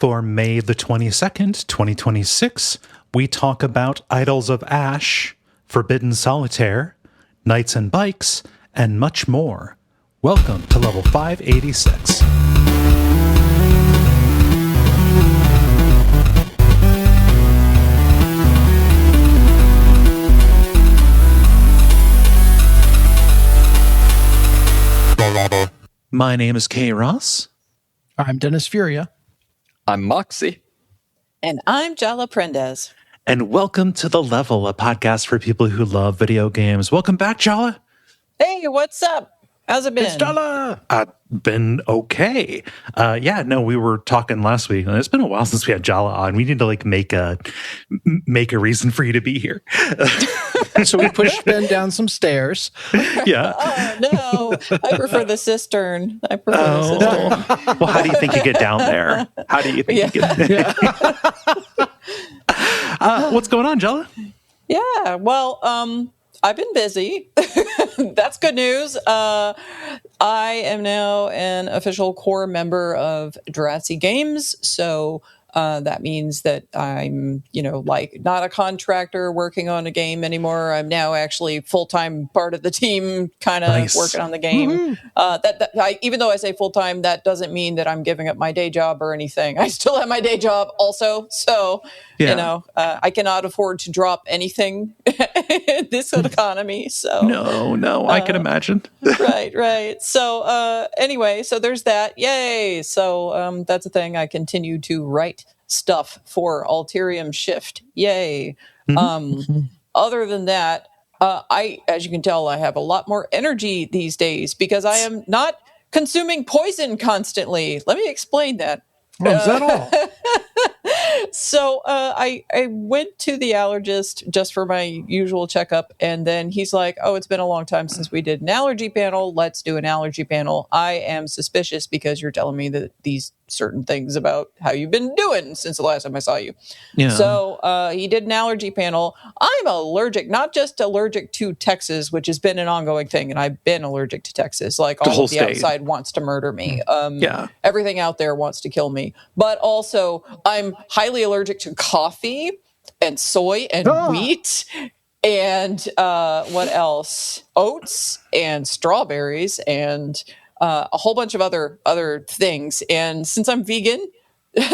For May the 22nd, 2026, we talk about Idols of Ash, Forbidden Solitaire, Knights and Bikes, and much more. Welcome to level 586. My name is Kaye Ross. I'm Dennis Furia. I'm Moxie. And I'm Jala Prendez. And welcome to The Level, a podcast for people who love video games. Welcome back, Jala. Hey, what's up? How's it been? It's Jala. Been okay. We were talking last week, and it's been a while since we had Jala on. We need to make a reason for you to be here. So we pushed Ben down some stairs. Yeah. Oh, no. I prefer the cistern. Well, how do you think you get down there? How do you think you get there? What's going on, Jala? Yeah, well, I've been busy. That's good news. I am now an official core member of Jurassic Games, so that means that I'm, not a contractor working on a game anymore. I'm now actually full-time part of the team, kind of Nice. working on the game. Even though I say full-time, that doesn't mean that I'm giving up my day job or anything. I still have my day job also. So, I cannot afford to drop anything in this economy. So No, I can imagine. Right. So anyway, so there's that. Yay. So that's a thing. I continue to write stuff for Alterium Shift. Yay. Other than that, as you can tell, I have a lot more energy these days because I am not consuming poison constantly. Let me explain that. Is that all? So I went to the allergist just for my usual checkup, and then he's like, "Oh, it's been a long time since we did an allergy panel. Let's do an allergy panel." I am suspicious because you're telling me that these certain things about how you've been doing since the last time I saw you. Yeah. So he did an allergy panel. I'm allergic, not just allergic to Texas, which has been an ongoing thing, and I've been allergic to Texas. Like all of the outside wants to murder me. Everything out there wants to kill me. But also, I'm highly allergic to coffee and soy and wheat and what else? Oats and strawberries and a whole bunch of other things. And since I'm vegan,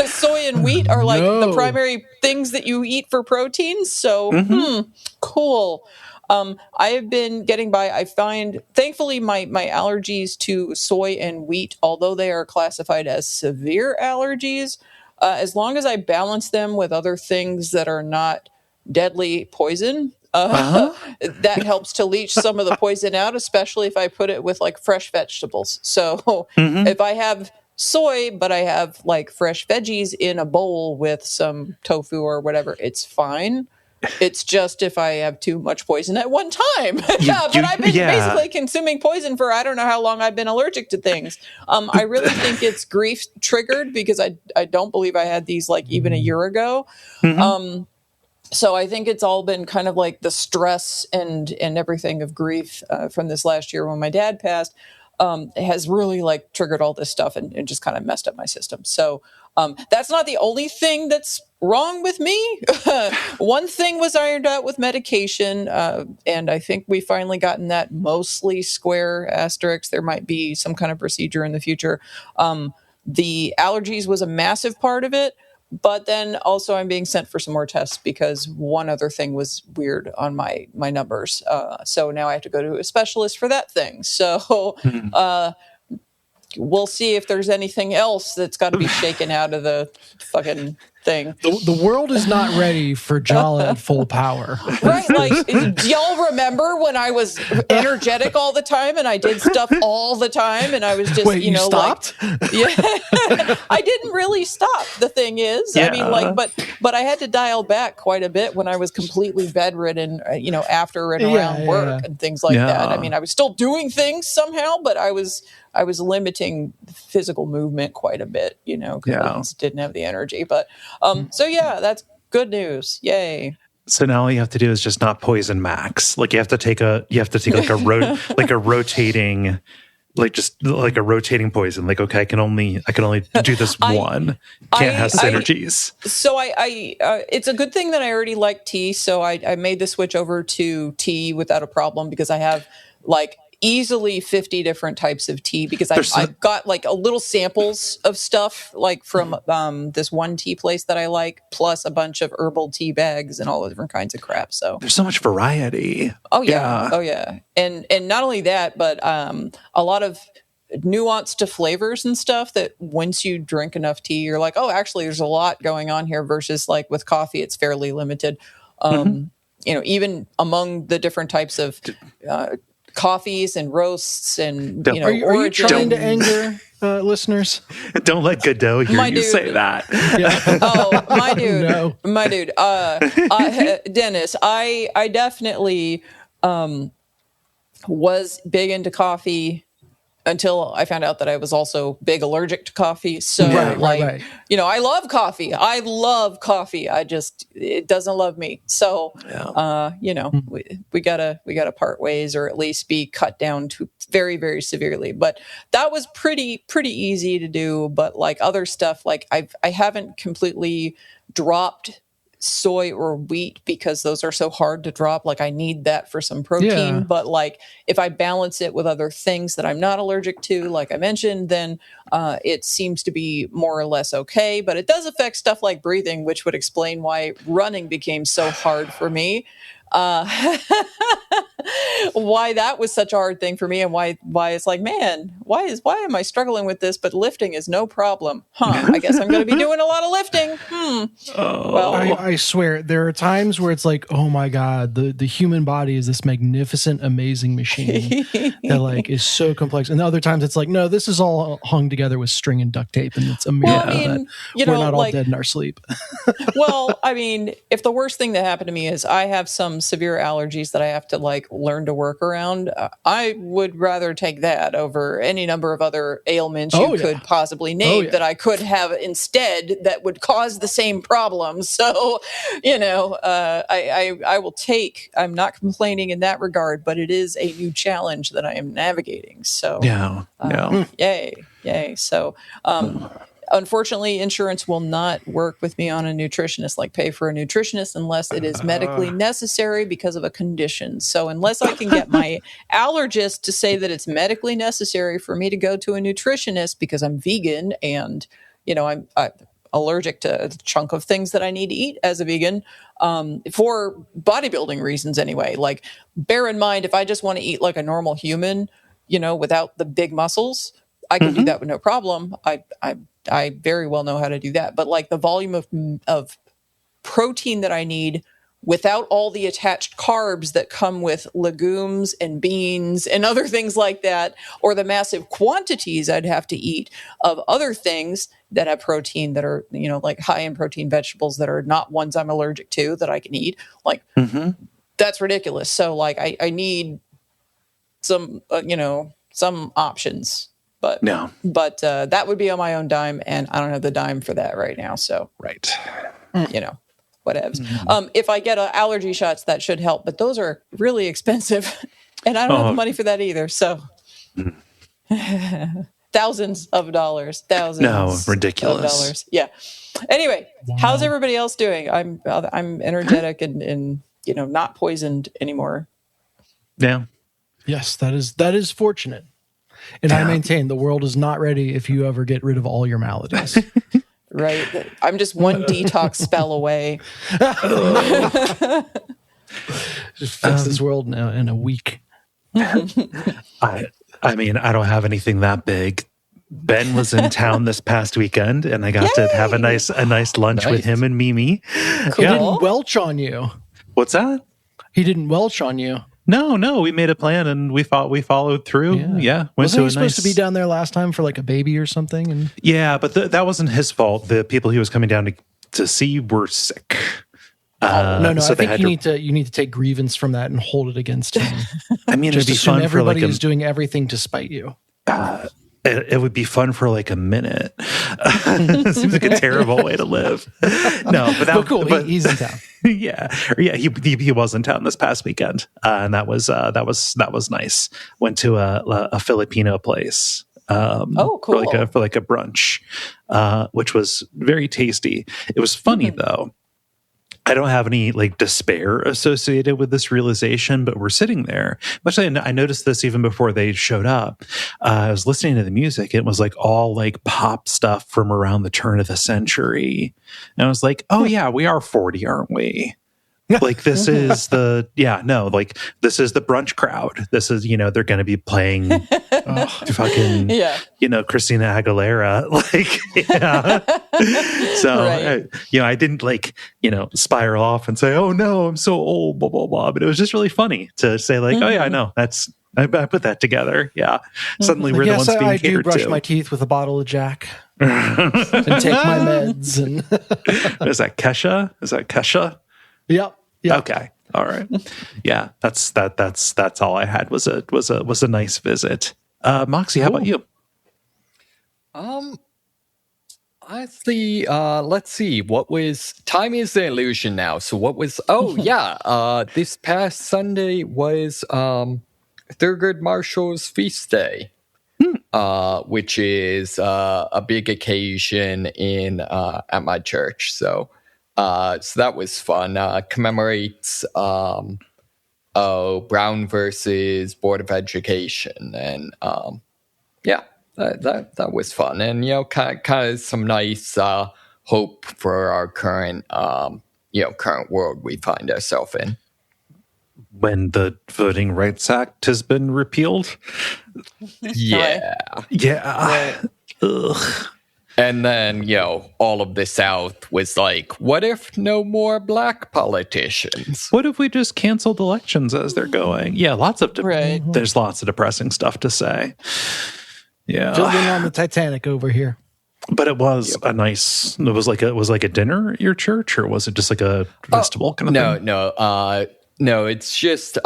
soy and wheat are like the primary things that you eat for protein. So, cool. I have been getting by. I find, thankfully, my allergies to soy and wheat, although they are classified as severe allergies, as long as I balance them with other things that are not deadly poison, that helps to leach some of the poison out, especially if I put it with like fresh vegetables. So if I have soy, but I have like fresh veggies in a bowl with some tofu or whatever, it's fine. It's just if I have too much poison at one time. But I've been basically consuming poison for I don't know how long I've been allergic to things. I really think it's grief triggered because I don't believe I had these like even a year ago. So I think it's all been kind of like the stress and everything of grief from this last year when my dad passed has really like triggered all this stuff and just kind of messed up my system. So that's not the only thing that's wrong with me. One thing was ironed out with medication, and I think we finally gotten that mostly square asterisk. There might be some kind of procedure in the future. The allergies was a massive part of it, but then also I'm being sent for some more tests because one other thing was weird on my numbers. So now I have to go to a specialist for that thing. So we'll see if there's anything else that's got to be shaken out of the fucking thing. The world is not ready for Jala at full power. Right, like, do y'all remember when I was energetic all the time and I did stuff all the time and I was just, Wait, you stopped? I didn't really stop. The thing is, I mean, like, but I had to dial back quite a bit when I was completely bedridden, after and around work and things like that. I mean, I was still doing things somehow, but I was limiting physical movement quite a bit, because I just didn't have the energy. But that's good news. Yay. So now all you have to do is just not poison max. Like you have to take like a rotating like just like a rotating poison. Like, okay, I can only do this one. Can't have synergies. It's a good thing that I already like tea. So I made the switch over to tea without a problem because I have like easily 50 different types of tea because I've got like a little samples of stuff like from this one tea place that I like, plus a bunch of herbal tea bags and all the different kinds of crap. So there's so much variety. Oh yeah. And not only that, but a lot of nuance to flavors and stuff that once you drink enough tea, you're like, oh, actually there's a lot going on here versus like with coffee, it's fairly limited. Even among the different types of coffees and roasts and are you trying to anger listeners? Don't let Godot hear you say that. Yeah. Oh, my dude. No. My dude. Dennis, I definitely was big into coffee until I found out that I was also big allergic to coffee. So right. I love coffee. It doesn't love me. So, we gotta part ways or at least be cut down to very, very severely. But that was pretty easy to do. But like other stuff, like I haven't completely dropped soy or wheat because those are so hard to drop. Like I need that for some protein, but like if I balance it with other things that I'm not allergic to, like I mentioned, then it seems to be more or less okay. But it does affect stuff like breathing, which would explain why running became so hard for me. Why that was such a hard thing for me, and why it's like, man, why am I struggling with this? But lifting is no problem, I guess I'm going to be doing a lot of lifting. Well, I swear there are times where it's like, oh my god, the human body is this magnificent, amazing machine that like is so complex, and the other times it's like, no, this is all hung together with string and duct tape, and it's a miracle that we're not all dead in our sleep. Well, I mean, if the worst thing that happened to me is I have some severe allergies that I have to like learn to work around, I would rather take that over any number of other ailments you could possibly name that I could have instead that would cause the same problems. So, I will take, I'm not complaining in that regard, but it is a new challenge that I am navigating. So yay. So, unfortunately, insurance will not work with me on a nutritionist, like pay for a nutritionist, unless it is medically necessary because of a condition. So unless I can get my allergist to say that it's medically necessary for me to go to a nutritionist because I'm vegan and, I'm allergic to a chunk of things that I need to eat as a vegan, for bodybuilding reasons anyway. Like, bear in mind, if I just want to eat like a normal human, without the big muscles, I can do that with no problem. I very well know how to do that. But like the volume of protein that I need without all the attached carbs that come with legumes and beans and other things like that, or the massive quantities I'd have to eat of other things that have protein that are, like high in protein vegetables that are not ones I'm allergic to that I can eat. Like, that's ridiculous. So like I need some, some options. But that would be on my own dime, and I don't have the dime for that right now. So whatevs. If I get allergy shots, that should help, but those are really expensive, and I don't have the money for that either. So thousands of dollars, ridiculous of dollars. Yeah. Anyway, how's everybody else doing? I'm energetic and not poisoned anymore. Yeah. Yes, that is fortunate. And I maintain the world is not ready if you ever get rid of all your maladies. Right. I'm just one detox spell away. Just fix this world now in a week. I mean, I don't have anything that big. Ben was in town this past weekend, and I got to have a nice lunch with him and Mimi. Cool. He didn't welch on you. What's that? He didn't welch on you. No, we made a plan and we followed through. Yeah. Wasn't he supposed to be down there last time for like a baby or something? And yeah, but that wasn't his fault. The people he was coming down to see were sick. No. So I think you need to take grievance from that and hold it against him. I mean, just it'd be assume fun everybody for like is doing everything to spite you. it would be fun for like a minute. It seems like a terrible way to live. No, but cool. He's in town. Yeah, he was in town this past weekend, and that was nice. Went to a Filipino place. Cool. For like a brunch, which was very tasty. It was funny though. I don't have any like despair associated with this realization, but we're sitting there. Actually, I noticed this even before they showed up. I was listening to the music. It was like all like pop stuff from around the turn of the century. And I was like, oh yeah, we are 40, aren't we? Like this is like this is the brunch crowd. This is, they're going to be playing fucking, Christina Aguilera. Like, So, right. I didn't like, spiral off and say, oh no, I'm so old, blah, blah, blah. But it was just really funny to say like, oh yeah, I know. I put that together. Yeah. Suddenly we're the ones being catered to. I do brush my teeth with a bottle of Jack and take my meds. And Is that Kesha? Yep. Okay. All right. Yeah. That's all I had was a nice visit. Moxie, how about you? Let's see. What was time is the illusion now. So what was this past Sunday was Thurgood Marshall's feast day. Which is a big occasion in at my church. So that was fun. Commemorates Brown versus Board of Education, and that was fun. And kind of some nice hope for our current world we find ourselves in. When the Voting Rights Act has been repealed. Yeah. Yeah. Ugh. And then, all of the South was like, what if no more black politicians? What if we just canceled elections as they're going? Yeah, there's lots of depressing stuff to say. Yeah. Children on the Titanic over here. But it was it was like a dinner at your church, or was it just like a festival kind of thing? No, it's just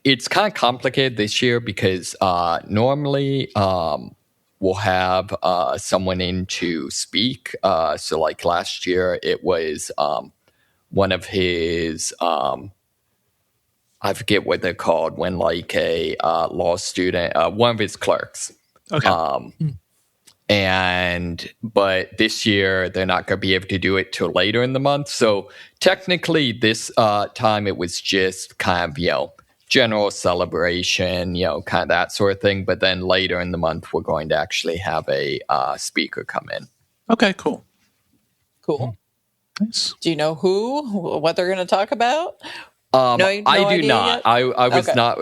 it's kind of complicated this year because normally we'll have someone in to speak. So like last year, it was one of his I forget what they're called when like a law student, one of his clerks. Okay. But this year they're not going to be able to do it till later in the month. So technically this time it was just kind of, general celebration, kind of that sort of thing. But then later in the month, we're going to actually have a speaker come in. Okay, cool. Nice. Do you know what they're going to talk about? I do not. I was not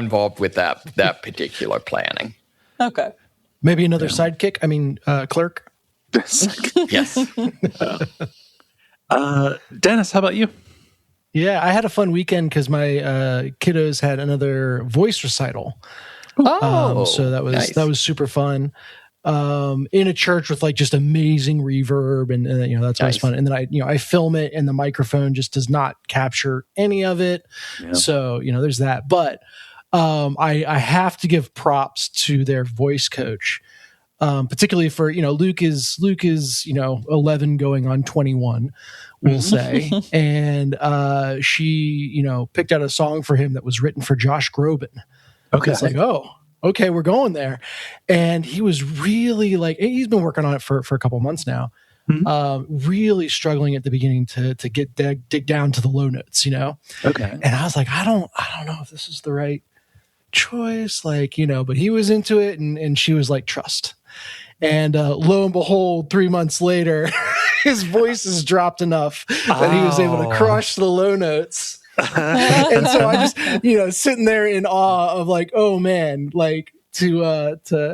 involved with that particular planning. Okay. Maybe another sidekick. I mean, clerk. Yes. Dennis, how about you? Yeah, I had a fun weekend because my kiddos had another voice recital. So that was super fun. In a church with like just amazing reverb, and that's always fun. And then I film it, and the microphone just does not capture any of it. Yeah. So there's that. But I have to give props to their voice coach, particularly for Luke is 11 going on 21. We'll say, and she picked out a song for him that was written for Josh Groban. Okay, it's like, oh, okay, we're going there, and he was really like, he's been working on it for a couple months now. Mm-hmm. Really struggling at the beginning to dig down to the low notes, Okay, and I was like, I don't know if this is the right choice, but he was into it, and she was like, trust. And lo and behold, 3 months later, his voice has dropped enough that he was able to crush the low notes. And so I just, sitting there in awe of like, oh man, like to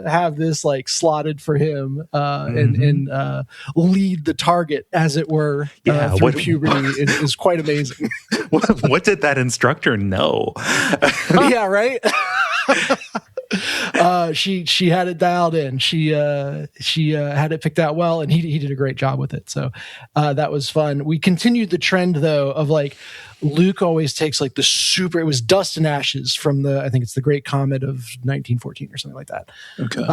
have this like slotted for him and lead the target, as it were, through puberty is quite amazing. What did that instructor know? Yeah, right. she had it dialed in. She had it picked out well, and he did a great job with it. So that was fun. We continued the trend though of like Luke always takes like the super. It was Dust and Ashes from I think it's the Great Comet of 1914 or something like that. Okay.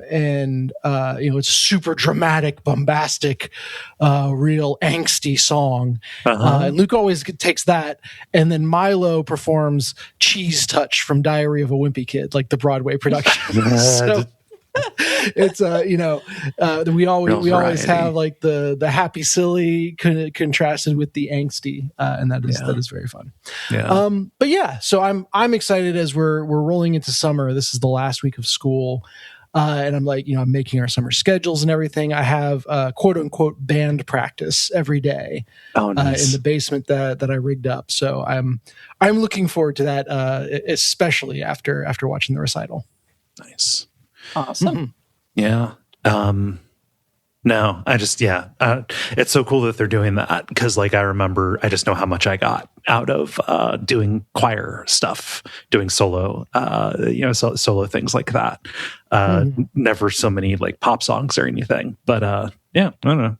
And it's a super dramatic, bombastic, real angsty song. And Luke always takes that, and then Milo performs Cheese Touch from Diary of a Wimpy Kid, like the Broadway production. So it's we always have like the happy silly contrasted with the angsty, and that is very fun. But yeah, so I'm excited as we're rolling into summer. This is the last week of school. And I'm like, I'm making our summer schedules and everything. I have quote unquote band practice every day in the basement that I rigged up. So I'm looking forward to that, especially after watching the recital. Nice. Awesome. Yeah. No, it's so cool that they're doing that, because like I remember, I just know how much I got out of doing choir stuff, doing solo, solo things like that. Never so many like pop songs or anything, but I don't know.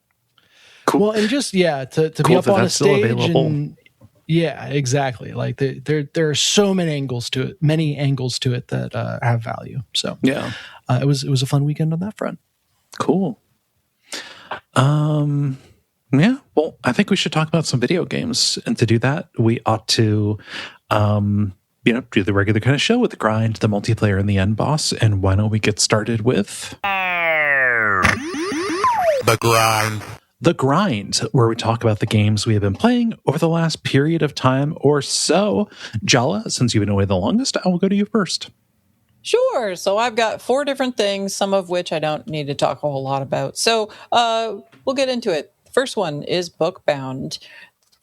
Cool. Well, and just to cool be up on a stage and exactly. Like there are so many angles to it that have value. So it was a fun weekend on that front. Cool. Well, I think we should talk about some video games. And to do that, we ought to, do the regular kind of show with the grind, the multiplayer, and the end boss. And why don't we get started with the grind? The grind, where we talk about the games we have been playing over the last period of time or so. Jala, since you've been away the longest, I will go to you first. Sure. So I've got 4 different things, some of which I don't need to talk a whole lot about. So we'll get into it. The first one is Bookbound.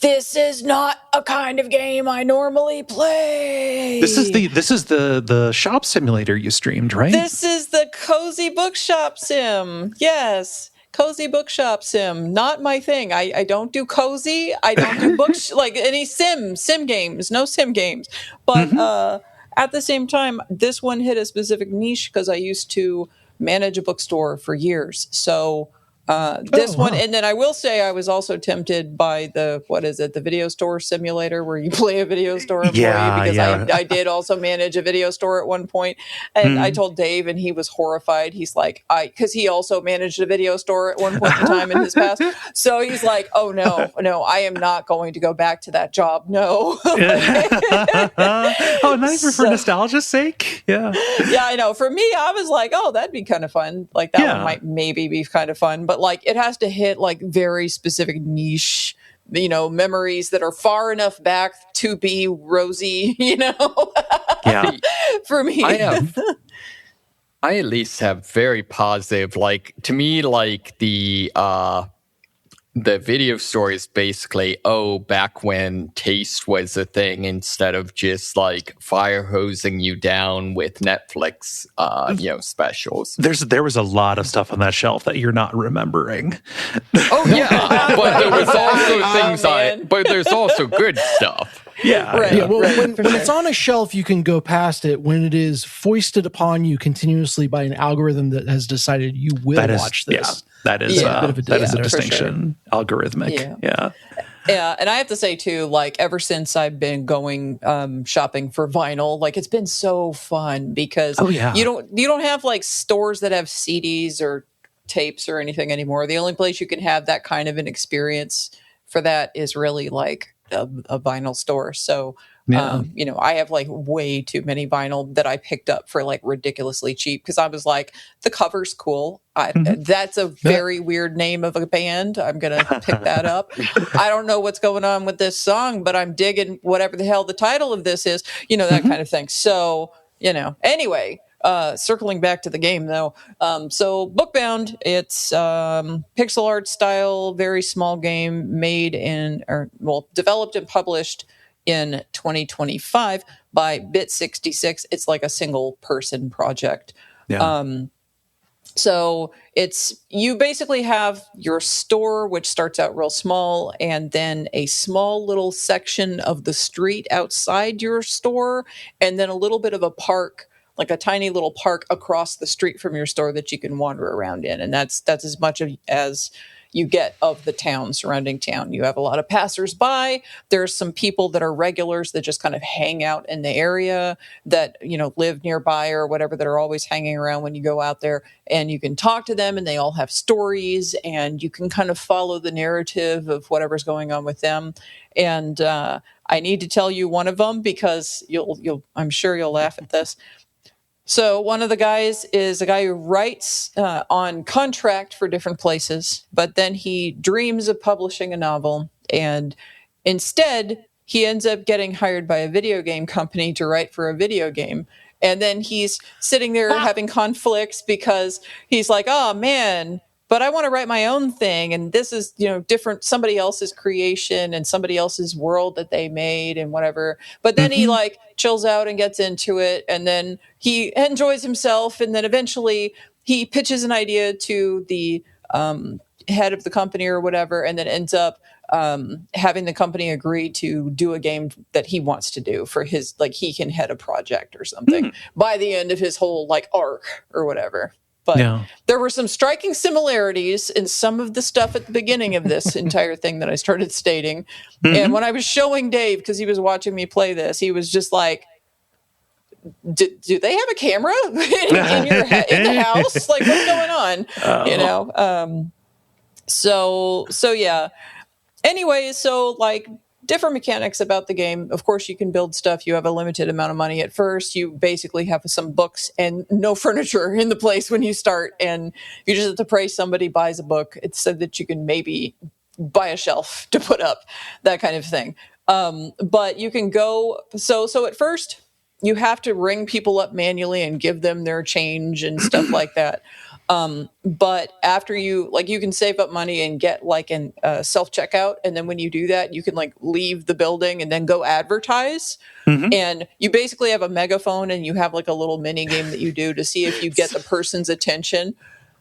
This is not a kind of game I normally play. This is the shop simulator you streamed, right? This is the cozy bookshop sim. Yes. Cozy bookshop sim, not my thing. I don't do cozy. I don't do books like any sim games. No sim games. But at the same time, this one hit a specific niche because I used to manage a bookstore for years. So one, and then I will say I was also tempted by the video store simulator where you play a video store employee, because I did also manage a video store at one point. And I told Dave, and he was horrified. He's like, because he also managed a video store at one point in time in his past. So he's like, oh no, I am not going to go back to that job. No. Not even for nostalgia's sake. Yeah. Yeah, I know. For me, I was like, oh, that'd be kind of fun. Like that one might maybe be kind of fun, but like it has to hit like very specific niche, memories that are far enough back to be rosy, Yeah. For me. I at least have very positive, like to me, like the video story is basically, back when taste was a thing instead of just like fire hosing you down with Netflix, specials. There was a lot of stuff on that shelf that you're not remembering. Oh yeah, but there was also but there's also good stuff. Yeah. Right. Yeah. Well, when it's on a shelf, you can go past it. When it is foisted upon you continuously by an algorithm that has decided you will watch this. That is a distinction. Sure. Algorithmic. Yeah. Yeah, and I have to say too, like ever since I've been going shopping for vinyl, like it's been so fun because you don't have like stores that have CDs or tapes or anything anymore. The only place you can have that kind of an experience for that is really like a vinyl store. So I have like way too many vinyl that I picked up for like ridiculously cheap because I was like, the cover's cool. That's a very weird name of a band. I'm gonna pick that up. I don't know what's going on with this song, but I'm digging whatever the hell the title of this is, that kind of thing. So anyway, circling back to the game though. So Bookbound, it's pixel art style, very small game developed and published in 2025 by Bit66. It's like a single person project. Yeah. So you basically have your store, which starts out real small, and then a small little section of the street outside your store, and then a little bit of a park like a tiny little park across the street from your store that you can wander around in. And that's as much as you get of the town, surrounding town. You have a lot of passersby. There's some people that are regulars that just kind of hang out in the area that, live nearby or whatever, that are always hanging around when you go out there, and you can talk to them, and they all have stories, and you can kind of follow the narrative of whatever's going on with them. And I need to tell you one of them because I'm sure you'll laugh at this. So one of the guys is a guy who writes on contract for different places, but then he dreams of publishing a novel, and instead he ends up getting hired by a video game company to write for a video game. And then he's sitting there having conflicts because he's like, oh man, but I want to write my own thing. And this is, different, somebody else's creation and somebody else's world that they made and whatever. But then he chills out and gets into it. And then he enjoys himself. And then eventually he pitches an idea to the head of the company or whatever, and then ends up having the company agree to do a game that he wants to do for his, he can head a project or something by the end of his whole arc or whatever. But there were some striking similarities in some of the stuff at the beginning of this entire thing that I started stating. And when I was showing Dave, because he was watching me play this, he was just like, do they have a camera in the house? What's going on? So yeah. Anyway, so different mechanics about the game. Of course, you can build stuff. You have a limited amount of money at first. You basically have some books and no furniture in the place when you start. And you just have to pray somebody buys a book. It's so that you can maybe buy a shelf to put up, that kind of thing. But you can go. So at first, you have to ring people up manually and give them their change and stuff like that. But after you can save up money and get an self-checkout. And then when you do that, you can leave the building and then go advertise. And you basically have a megaphone, and you have a little mini game that you do to see if you get the person's attention.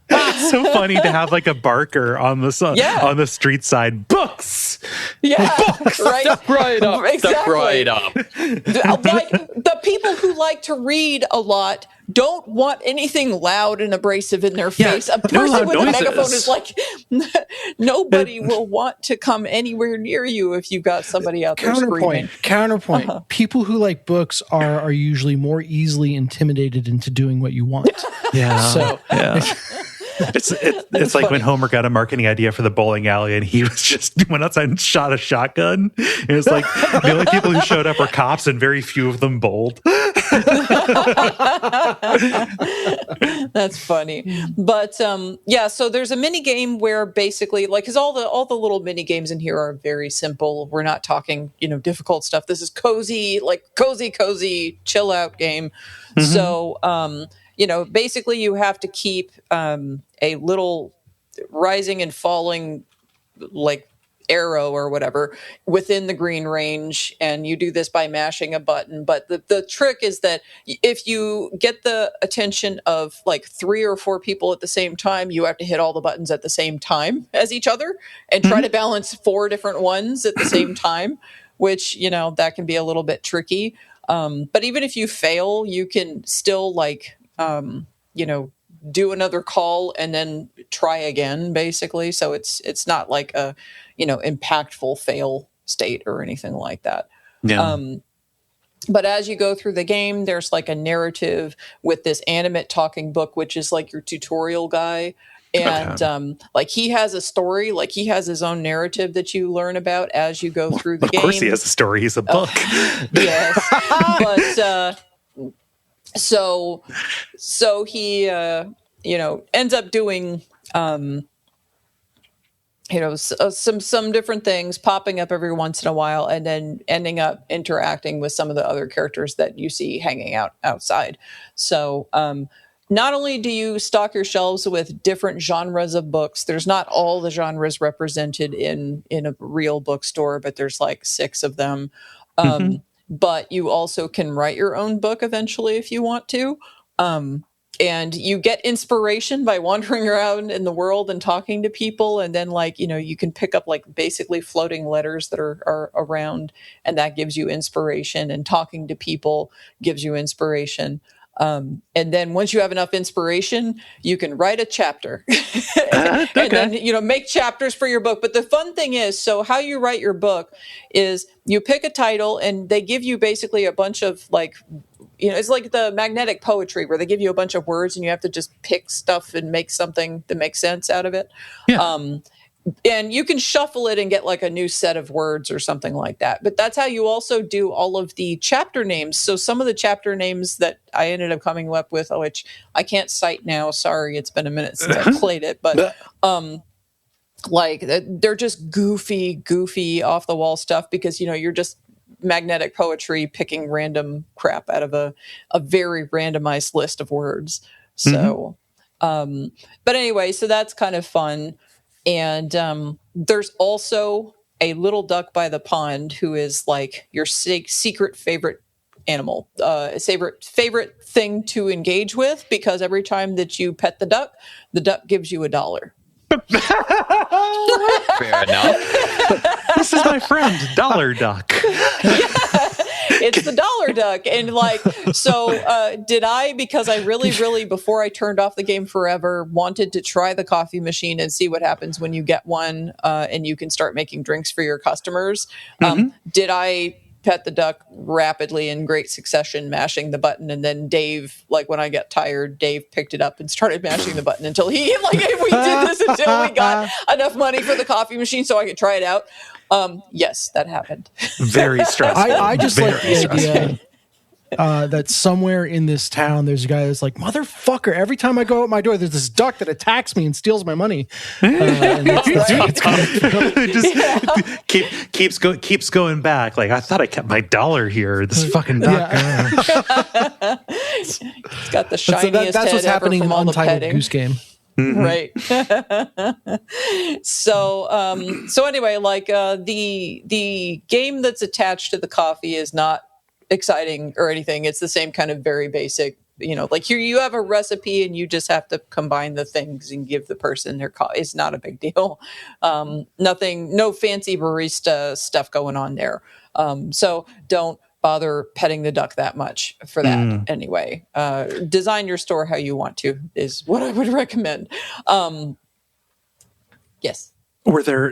It's so funny to have a barker on the street side. Books. Yeah. Books. Right. Step right up. Exactly. Step right up. The people who like to read a lot don't want anything loud and abrasive in their face. A person with a megaphone is nobody will want to come anywhere near you if you've got somebody out there screaming. Counterpoint. People who like books are usually more easily intimidated into doing what you want. Yeah. So it's like when Homer got a marketing idea for the bowling alley, and he was just went outside and shot a shotgun. It was the only people who showed up were cops, and very few of them bowled. That's funny. But so there's a mini game where basically because all the little mini games in here are very simple. We're not talking difficult stuff. This is cozy chill out game. So basically you have to keep a little rising and falling arrow or whatever within the green range, and you do this by mashing a button. But the trick is that if you get the attention of 3 or 4 people at the same time, you have to hit all the buttons at the same time as each other and try to balance 4 different ones at the same time, which that can be a little bit tricky. But even if you fail, you can still do another call and then try again, basically. So it's not like a impactful fail state or anything like that. Yeah. But as you go through the game, there's a narrative with this animate talking book, which is your tutorial guy. And he has a story, he has his own narrative that you learn about as you go through the game. Of course he has a story. He's a book. Yes. But so he ends up doing some different things, popping up every once in a while, and then ending up interacting with some of the other characters that you see hanging out outside. So not only do you stock your shelves with different genres of books, there's not all the genres represented in a real bookstore, but there's 6 of them. But you also can write your own book eventually if you want to. And you get inspiration by wandering around in the world and talking to people. And then you can pick up basically floating letters that are around, and that gives you inspiration, and talking to people gives you inspiration. And then once you have enough inspiration, you can write a chapter and then, make chapters for your book. But the fun thing is, so how you write your book is you pick a title and they give you basically a bunch of it's like the magnetic poetry where they give you a bunch of words and you have to just pick stuff and make something that makes sense out of it. Yeah. And you can shuffle it and get like a new set of words or something like that. But that's how you also do all of the chapter names. So some of the chapter names that I ended up coming up with, which I can't cite now. Sorry, it's been a minute since I played it. But they're just goofy off the wall stuff because, you're just magnetic poetry picking random crap out of a very randomized list of words. So, but anyway, so that's kind of fun. And there's also a little duck by the pond who is like your secret favorite animal, favorite thing to engage with, because every time that you pet the duck gives you $1. Fair enough. This is my friend, Dollar Duck. It's the dollar duck. And did I, because I really, before I turned off the game forever, wanted to try the coffee machine and see what happens when you get one and you can start making drinks for your customers. Did I pet the duck rapidly in great succession, mashing the button, and then Dave, when I got tired, Dave picked it up and started mashing the button until we did this until we got enough money for the coffee machine so I could try it out. Yes, that happened. Very stressful. I just like the idea that somewhere in this town there's a guy that's like, motherfucker, every time I go out my door there's this duck that attacks me and steals my money. Keeps going back. Like, I thought I kept my $1 here. This fucking duck. It's got the shiniest that's what's head happening ever from in all the Untitled petting. Goose Game. Right. So anyway, the game that's attached to the coffee is not exciting or anything. It's the same kind of very basic, here you have a recipe and you just have to combine the things and give the person their coffee. It's not a big deal. No fancy barista stuff going on there. So don't bother petting the duck that much for that anyway. Design your store how you want to is what I would recommend. Yes. Were there, I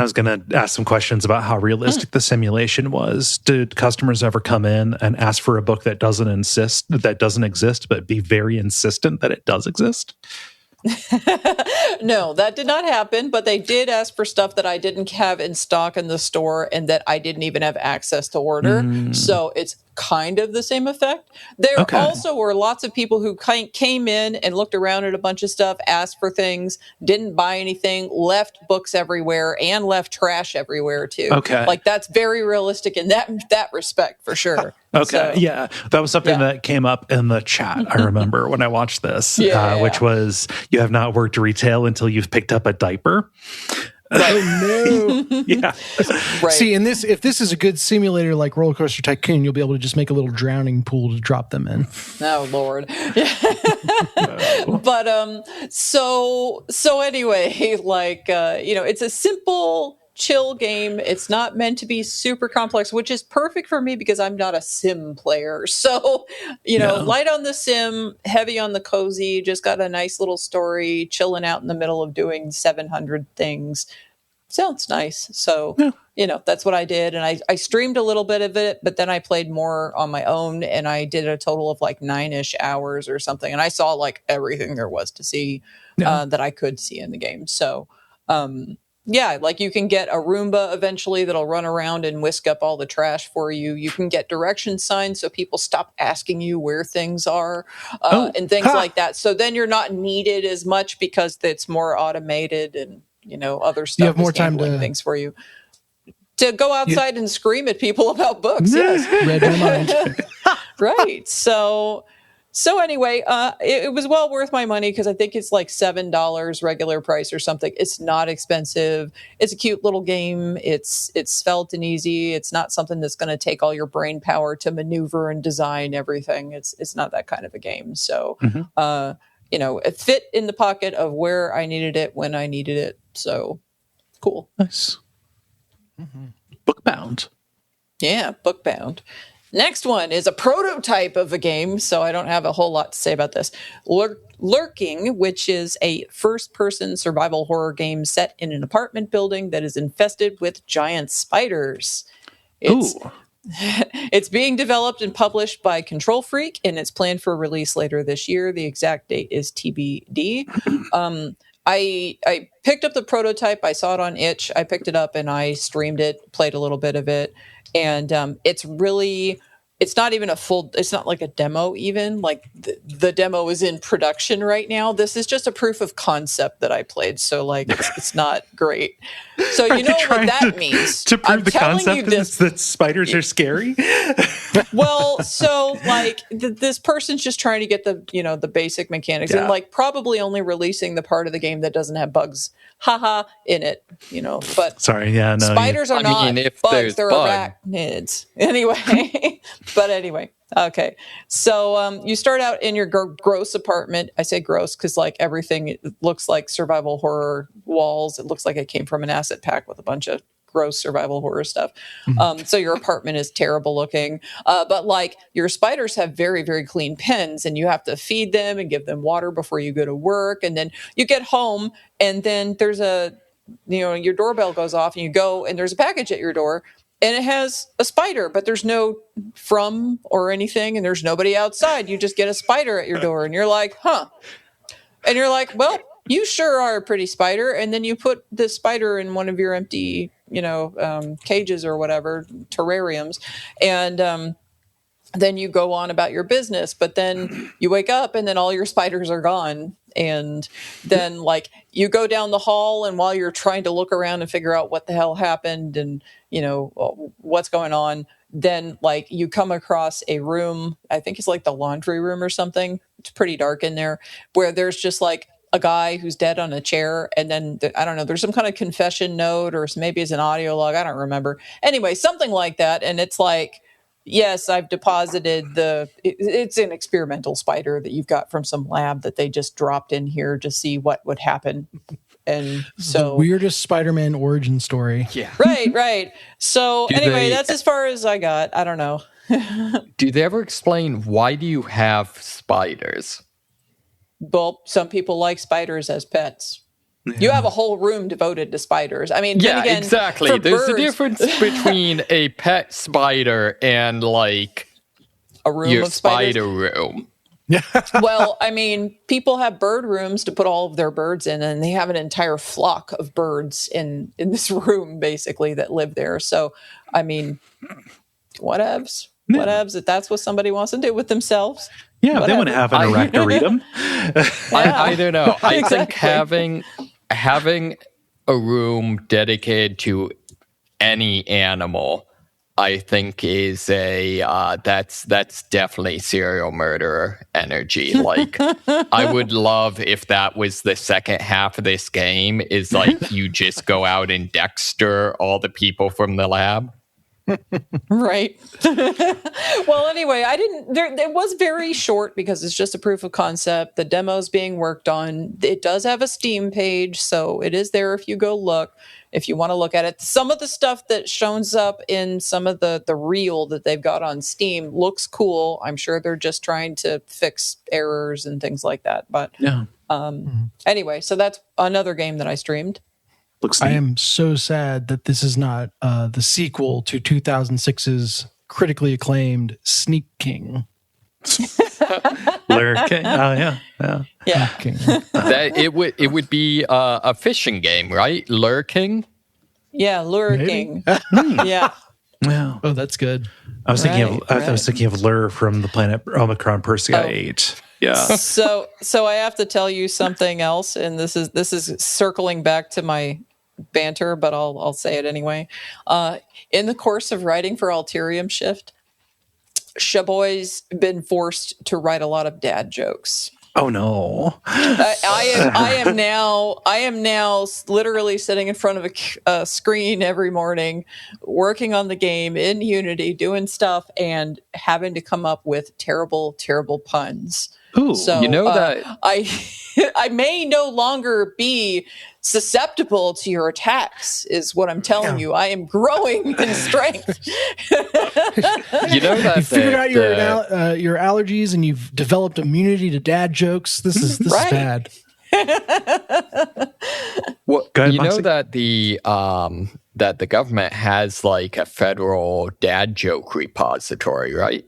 was going to ask some questions about how realistic the simulation was. Did customers ever come in and ask for a book that doesn't exist, but be very insistent that it does exist? No, that did not happen, but they did ask for stuff that I didn't have in stock in the store and that I didn't even have access to order. So it's kind of the same effect. There also were lots of people who came in and looked around at a bunch of stuff, asked for things, didn't buy anything, left books everywhere, and left trash everywhere too. That's very realistic in that respect for sure. Yeah, that was something that came up in the chat, I remember, when I watched this, which was, you have not worked retail until you've picked up a diaper. Oh no! Yeah. Right. See, if this is a good simulator like Roller Coaster Tycoon, you'll be able to just make a little drowning pool to drop them in. Oh Lord! But so anyway, it's a simple, chill game. It's not meant to be super complex, which is perfect for me because I'm not a sim player. So, light on the sim, heavy on the cozy, just got a nice little story, chilling out in the middle of doing 700 things. Sounds nice. So, that's what I did. And I streamed a little bit of it, but then I played more on my own and I did a total of 9-ish hours or something. And I saw everything there was to see that I could see in the game. So, you can get a Roomba eventually that'll run around and whisk up all the trash for you. You can get direction signs so people stop asking you where things are and things like that. So then you're not needed as much because it's more automated and, other stuff. You have more time to things for you. To go outside and scream at people about books. Yes. Read my mind. Right. So anyway, it was well worth my money because I think it's $7 regular price or something. It's not expensive. It's a cute little game. It's svelte and easy. It's not something that's going to take all your brain power to maneuver and design everything. It's not that kind of a game. So, it fit in the pocket of where I needed it when I needed it. So cool. Nice. Bookbound. Yeah, bookbound. Next one is a prototype of a game, so I don't have a whole lot to say about this. Lurking, which is a first-person survival horror game set in an apartment building that is infested with giant spiders. It's being developed and published by Control Freak, and it's planned for release later this year. The exact date is TBD. I picked up the prototype. I saw it on Itch. I picked it up and I streamed it, played a little bit of it. And it's not even it's not like a demo even. Like the demo is in production right now. This is just a proof of concept that I played. So like it's not great. So you know what that means. To prove the concept is that spiders are scary? Well, so like this person's just trying to get the basic mechanics and like probably only releasing the part of the game that doesn't have bugs in it, but spiders are not bugs, they're arachnids. Anyway, okay. So you start out in your gross apartment. I say gross because like everything looks like survival horror walls. It looks like it came from an asset pack with a bunch of gross survival horror stuff. So your apartment is terrible looking, but like your spiders have very, very clean pens, and you have to feed them and give them water before you go to work. And then you get home, and then there's your doorbell goes off, and you go, and there's a package at your door, and it has a spider, but there's no from or anything, and there's nobody outside. You just get a spider at your door, and you're like, huh. And you're like, well, you sure are a pretty spider. And then you put the spider in one of your empty, cages or whatever, terrariums. And then you go on about your business. But then you wake up and then all your spiders are gone. And then like you go down the hall, and while you're trying to look around and figure out what the hell happened and, what's going on, then like you come across a room, I think it's like the laundry room or something. It's pretty dark in there, where there's just like a guy who's dead on a chair. And then I don't know, there's some kind of confession note, or maybe it's an audio log. I don't remember. Anyway, something like that. And it's like, yes, I've deposited it's an experimental spider that you've got from some lab that they just dropped in here to see what would happen. And so the weirdest Spider-Man origin story. Yeah. Right. So anyway, that's as far as I got. I don't know. Do they ever explain why do you have spiders? Well, some people like spiders as pets. Yeah. You have a whole room devoted to spiders. I mean, then again, exactly. There's a difference between a pet spider and like a room your of spiders. Spider room. Yeah. Well, I mean, people have bird rooms to put all of their birds in, and they have an entire flock of birds in this room, basically, that live there. So, I mean, whatevs. Yeah. Whatevs, if that's what somebody wants to do with themselves. Yeah, whatever. They want to have an arachnoidum. I don't know. I Exactly. think having a room dedicated to any animal, I think is that's definitely serial murderer energy. Like, I would love if that was the second half of this game, is like you just go out and Dexter all the people from the lab. Right. Well, anyway, it was very short because it's just a proof of concept. The demo's being worked on. It does have a Steam page, so it is there if you go look, if you want to look at it. Some of the stuff that shows up in some of the reel that they've got on Steam looks cool. I'm sure they're just trying to fix errors and things like that. But anyway, so that's another game that I streamed. Looks neat. I am so sad that this is not the sequel to 2006's critically acclaimed Sneak King. Lurking. Oh, yeah. King. It would be a fishing game, right? Lurking. Yeah, Lurking. Yeah. Wow. Oh, that's good. I was thinking of Lure from the planet Omicron Persei 8. Yeah. So I have to tell you something else, and this is circling back to my banter, but I'll say it anyway. In the course of writing for Alterium Shift, Shaboy's been forced to write a lot of dad jokes. Oh no! I am now literally sitting in front of a screen every morning, working on the game in Unity, doing stuff, and having to come up with terrible, terrible puns. Ooh, so you know that I may no longer be susceptible to your attacks, is what I'm telling you. I am growing in strength. you know that You figured out your allergies, and you've developed immunity to dad jokes. This is bad. Well, Go ahead, you know Moxie. that the government has like a federal dad joke repository, right?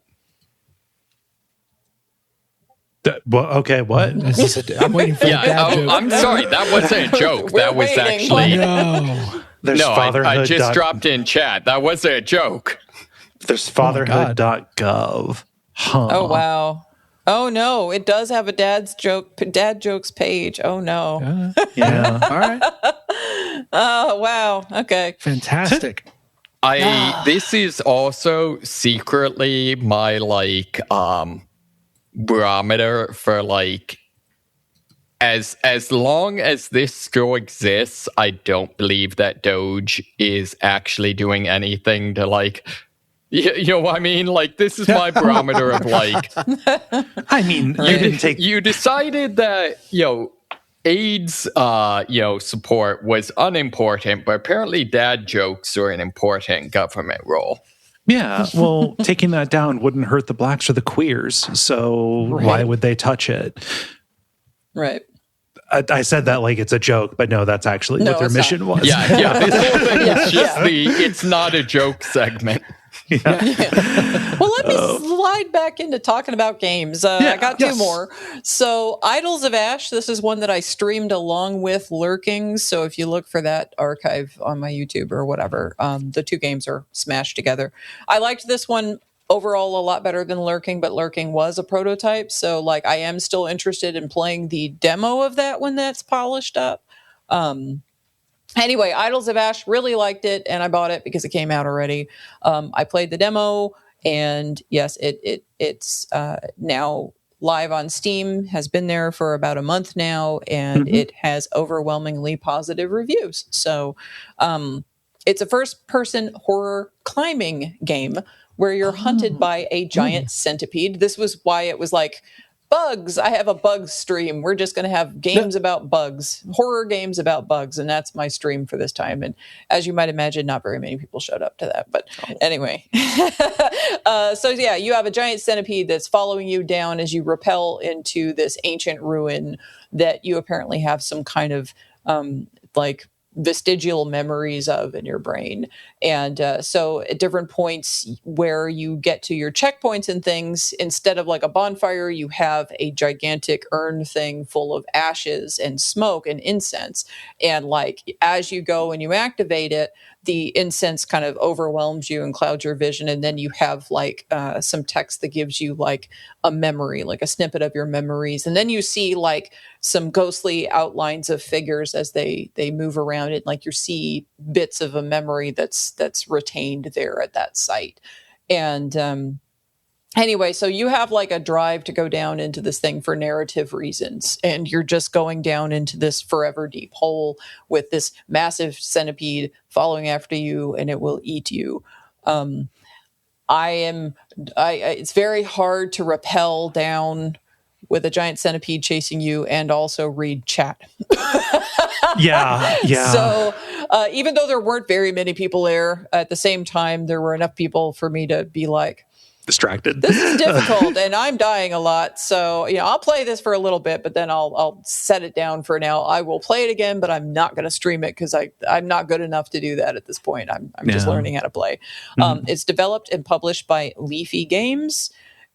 Okay, what? I'm waiting for the dad joke. I'm sorry, that wasn't a joke. That was waiting. actually No. There's I just dropped in chat. That wasn't a joke. There's fatherhood.gov. Huh. Oh wow. Oh no, it does have a dad jokes page. Oh no. Yeah. All right. Oh wow. Okay. Fantastic. This is also secretly my like barometer for like as long as this still exists, I don't believe that Doge is actually doing anything to like you know what I mean? Like, this is my barometer of like I mean, you decided that, AIDS, support was unimportant, but apparently dad jokes are an important government role. Yeah, well, taking that down wouldn't hurt the blacks or the queers, so why would they touch it? Right. I said that like it's a joke, but no, that's actually what their mission was. Yeah. This whole thing is just it's not a joke segment. Well, let me slide back into talking about games. I got two more. So, Idols of Ash, this is one that I streamed along with Lurking. So, if you look for that archive on my YouTube or whatever, the two games are smashed together. I liked this one overall a lot better than Lurking, but Lurking was a prototype. So, like, I am still interested in playing the demo of that when that's polished up. Anyway, Idols of Ash, really liked it, and I bought it because it came out already. I played the demo, and yes, it's now live on Steam, has been there for about a month now, and it has overwhelmingly positive reviews. So it's a first-person horror climbing game where you're hunted by a giant centipede. This was why it was like, bugs. I have a bug stream. We're just going to have games about bugs, horror games about bugs. And that's my stream for this time. And as you might imagine, not very many people showed up to that. But anyway, so yeah, you have a giant centipede that's following you down as you rappel into this ancient ruin that you apparently have some kind of like vestigial memories of in your brain. And so at different points where you get to your checkpoints and things, instead of like a bonfire, you have a gigantic urn thing full of ashes and smoke and incense. And like as you go and you activate it, the incense kind of overwhelms you and clouds your vision. And then you have like some text that gives you like a memory, like a snippet of your memories. And then you see like some ghostly outlines of figures as they move around it. Like you see bits of a memory that's retained there at that site. And anyway, so you have like a drive to go down into this thing for narrative reasons, and you're just going down into this forever deep hole with this massive centipede following after you, and it will eat you. It's very hard to rappel down with a giant centipede chasing you and also read chat. Yeah. So even though there weren't very many people there, at the same time, there were enough people for me to be like, distracted. This is difficult, and I'm dying a lot. So, I'll play this for a little bit, but then I'll set it down for now. I will play it again, but I'm not going to stream it because I'm not good enough to do that at this point. I'm just learning how to play. It's developed and published by Leafy Games.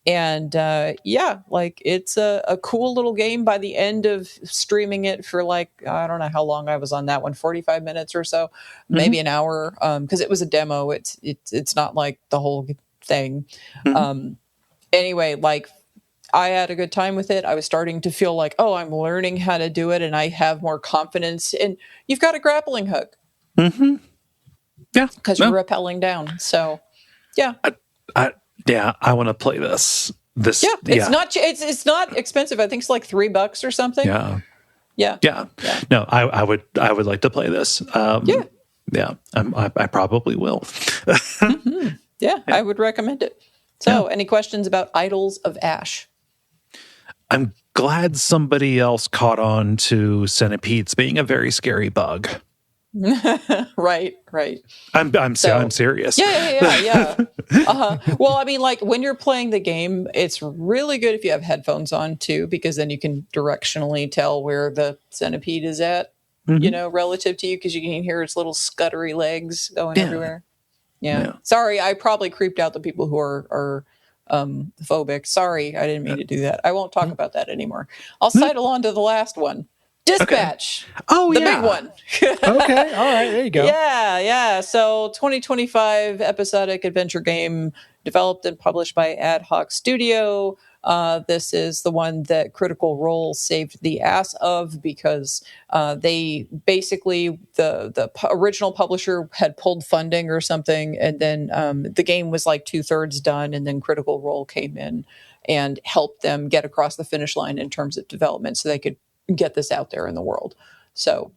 And it's a cool little game. By the end of streaming it for like, I don't know how long I was on that one, 45 minutes or so, maybe an hour, because it was a demo. It's not like the whole thing. Anyway, like I had a good time with it. I was starting to feel like, I'm learning how to do it, and I have more confidence. And you've got a grappling hook. Yeah. Because you're rappelling down. So, yeah. I want to play this. It's not expensive. I think it's like $3 or something. Yeah. No, I would like to play this. I probably will. I would recommend it. So, any questions about Idols of Ash? I'm glad somebody else caught on to centipedes being a very scary bug. Right. I'm serious. Yeah. Well, I mean, like when you're playing the game, it's really good if you have headphones on too, because then you can directionally tell where the centipede is at, relative to you, because you can hear its little scuttery legs going everywhere. Yeah. Sorry, I probably creeped out the people who are phobic. Sorry, I didn't mean to do that. I won't talk about that anymore. I'll sidle on to the last one. Dispatch. Okay. Oh, the big one. Okay. All right. There you go. Yeah. So 2025 episodic adventure game developed and published by Ad Hoc Studio. This is the one that Critical Role saved the ass of because they basically, the original publisher had pulled funding or something, and then the game was like 2/3 done, and then Critical Role came in and helped them get across the finish line in terms of development so they could get this out there in the world. So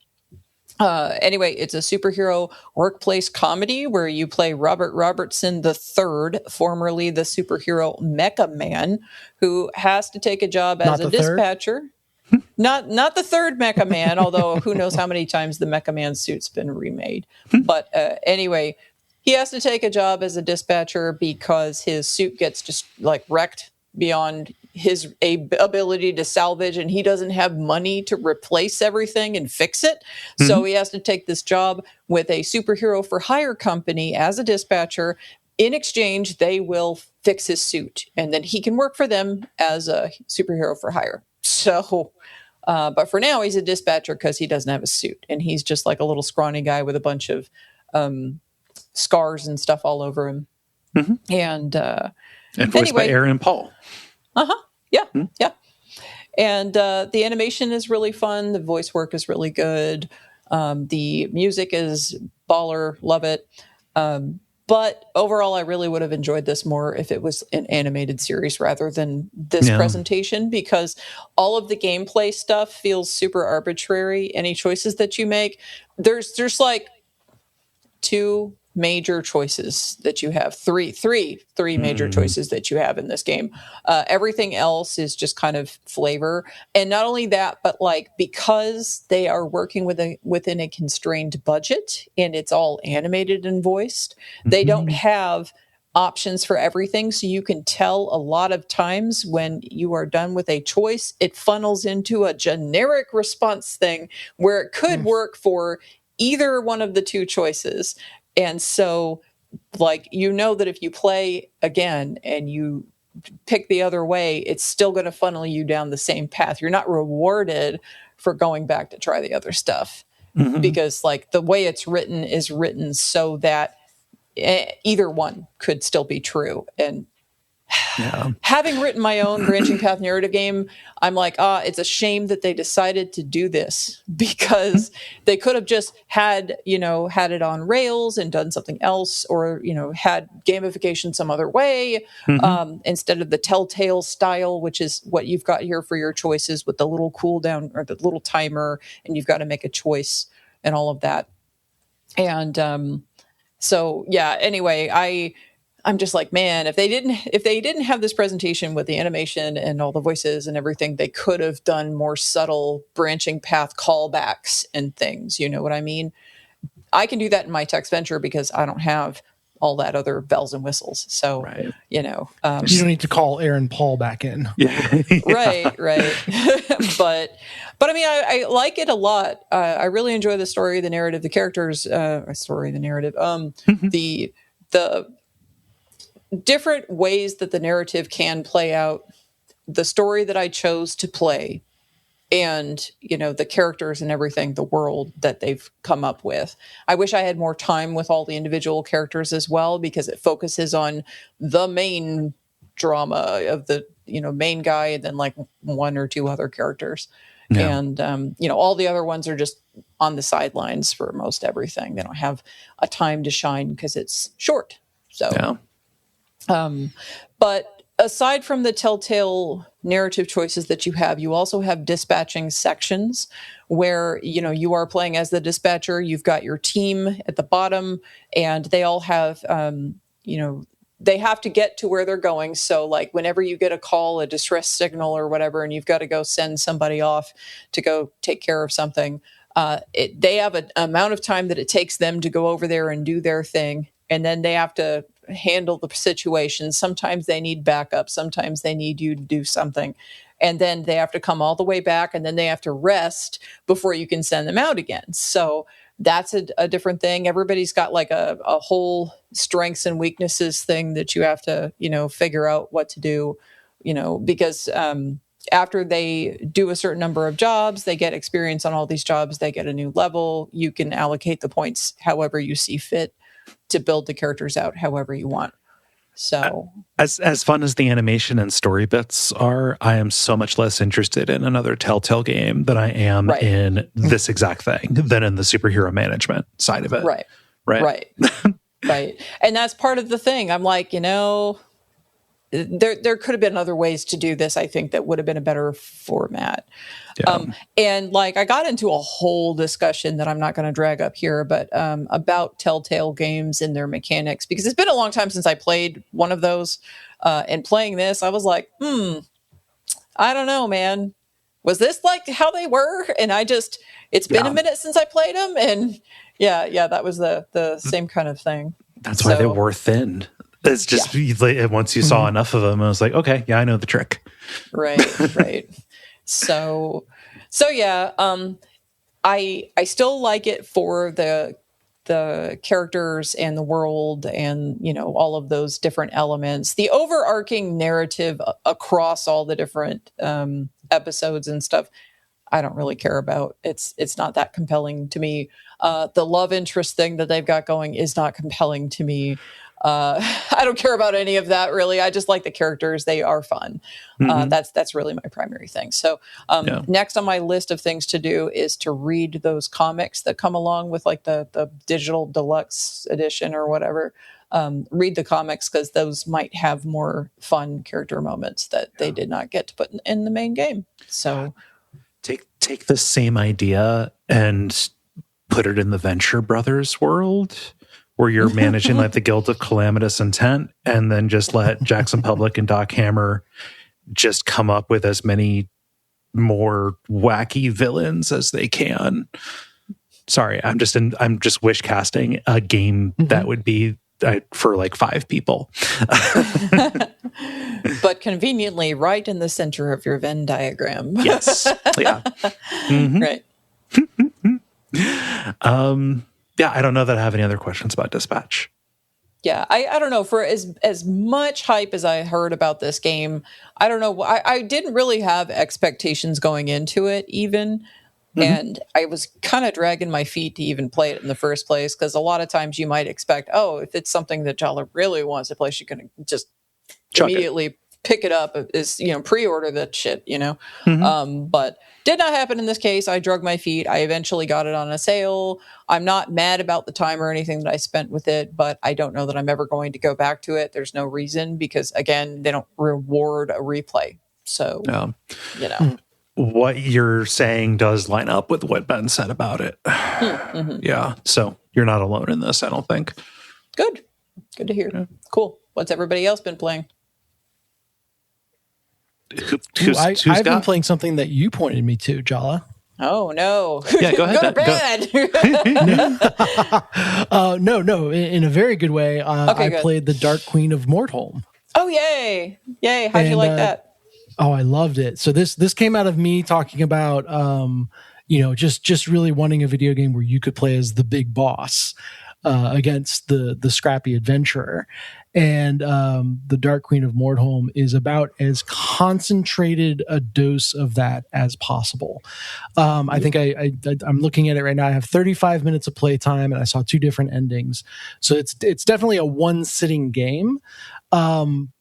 anyway, it's a superhero workplace comedy where you play Robert Robertson III, formerly the superhero Mecha Man, who has to take a job as a dispatcher. Not the third Mecha Man, although who knows how many times the Mecha Man suit's been remade. But anyway, he has to take a job as a dispatcher because his suit gets just like wrecked beyond his ability to salvage, and he doesn't have money to replace everything and fix it. So he has to take this job with a superhero for hire company as a dispatcher. In exchange, they will fix his suit, and then he can work for them as a superhero for hire. So, but for now, he's a dispatcher because he doesn't have a suit, and he's just like a little scrawny guy with a bunch of scars and stuff all over him. And voiced by Aaron Paul. Yeah. And the animation is really fun. The voice work is really good. The music is baller. Love it. But overall, I really would have enjoyed this more if it was an animated series rather than this presentation, because all of the gameplay stuff feels super arbitrary. Any choices that you make, there's like two major choices that you have, three major choices that you have in this game. Everything else is just kind of flavor. And not only that, but like, because they are working within a constrained budget and it's all animated and voiced, they don't have options for everything. So you can tell a lot of times when you are done with a choice, it funnels into a generic response thing where it could work for either one of the two choices. And so, like, that if you play again and you pick the other way, it's still going to funnel you down the same path. You're not rewarded for going back to try the other stuff because, like, the way it's written is written so that either one could still be true. And having written my own branching path narrative game, I'm like, it's a shame that they decided to do this, because they could have just had it on rails and done something else, or, had gamification some other way, instead of the Telltale style, which is what you've got here for your choices with the little cooldown or the little timer, and you've got to make a choice and all of that. And anyway, I'm just like, man, if they didn't have this presentation with the animation and all the voices and everything, they could have done more subtle branching path callbacks and things. You know what I mean? I can do that in my text venture because I don't have all that other bells and whistles. So, you don't need to call Aaron Paul back in. Right. But I mean, I like it a lot. I really enjoy the story, the narrative, the characters, the different ways that the narrative can play out, the story that I chose to play, and, the characters and everything, the world that they've come up with. I wish I had more time with all the individual characters as well, because it focuses on the main drama of the, main guy, and then like one or two other characters. Yeah. And, all the other ones are just on the sidelines for most everything. They don't have a time to shine because it's short. So, but aside from the Telltale narrative choices that you have, you also have dispatching sections where, you are playing as the dispatcher. You've got your team at the bottom, and they all have, they have to get to where they're going. So like whenever you get a call, a distress signal or whatever, and you've got to go send somebody off to go take care of something, they have an amount of time that it takes them to go over there and do their thing. And then they have to handle the situation. Sometimes they need backup. Sometimes they need you to do something. And then they have to come all the way back, and then they have to rest before you can send them out again. So that's a different thing. Everybody's got like a whole strengths and weaknesses thing that you have to, figure out what to do, because after they do a certain number of jobs, they get experience on all these jobs, they get a new level. You can allocate the points however you see fit to build the characters out however you want. So as fun as the animation and story bits are, I am so much less interested in another Telltale game than I am in this exact thing than in the superhero management side of it. Right. And that's part of the thing. I'm like, there could have been other ways to do this, I think, that would have been a better format. Yeah. And like I got into a whole discussion that I'm not going to drag up here, but about Telltale games and their mechanics, because it's been a long time since I played one of those. And playing this, I was like, I don't know, man. Was this like how they were? And it's been a minute since I played them. And yeah, that was the same kind of thing. That's why they were thin. It's just once you saw enough of them, I was like, okay, yeah, I know the trick. Right. So yeah, I still like it for the characters and the world and all of those different elements. The overarching narrative across all the different episodes and stuff, I don't really care about. It's not that compelling to me. The love interest thing that they've got going is not compelling to me. I don't care about any of that, really. I just like the characters. They are fun. That's really my primary thing. So next on my list of things to do is to read those comics that come along with like the digital deluxe edition or whatever. Read the comics because those might have more fun character moments that they did not get to put in the main game. So take the same idea and put it in the Venture Brothers world, where you're managing like the Guild of Calamitous Intent, and then just let Jackson Public and Doc Hammer just come up with as many more wacky villains as they can. Sorry, I'm just wish casting a game that would be for like 5 people. But conveniently right in the center of your Venn diagram. Yes. Yeah. Right. Yeah, I don't know that I have any other questions about Dispatch. Yeah, I don't know. For as much hype as I heard about this game, I don't know. I didn't really have expectations going into it even. And I was kind of dragging my feet to even play it in the first place, because a lot of times you might expect, if it's something that Jala really wants to play, she can just immediately pick it up, pre-order that shit, But did not happen in this case. I drug my feet. I eventually got it on a sale. I'm not mad about the time or anything that I spent with it, but I don't know that I'm ever going to go back to it. There's no reason, because again, they don't reward a replay. So, what you're saying does line up with what Ben said about it. Yeah. So you're not alone in this, I don't think. Good to hear. Yeah. Cool. What's everybody else been playing? I've been playing something that you pointed me to, Jala. Oh, no. Yeah, go ahead. Go to bed. No. In a very good way. I played the Dark Queen of Mortholme. Oh, yay. How'd you like that? Oh, I loved it. So this came out of me talking about, just really wanting a video game where you could play as the big boss against the scrappy adventurer. And the Dark Queen of Mortholme is about as concentrated a dose of that as possible. I think I'm looking at it right now. I have 35 minutes of playtime, and I saw 2 different endings. So it's definitely a one-sitting game.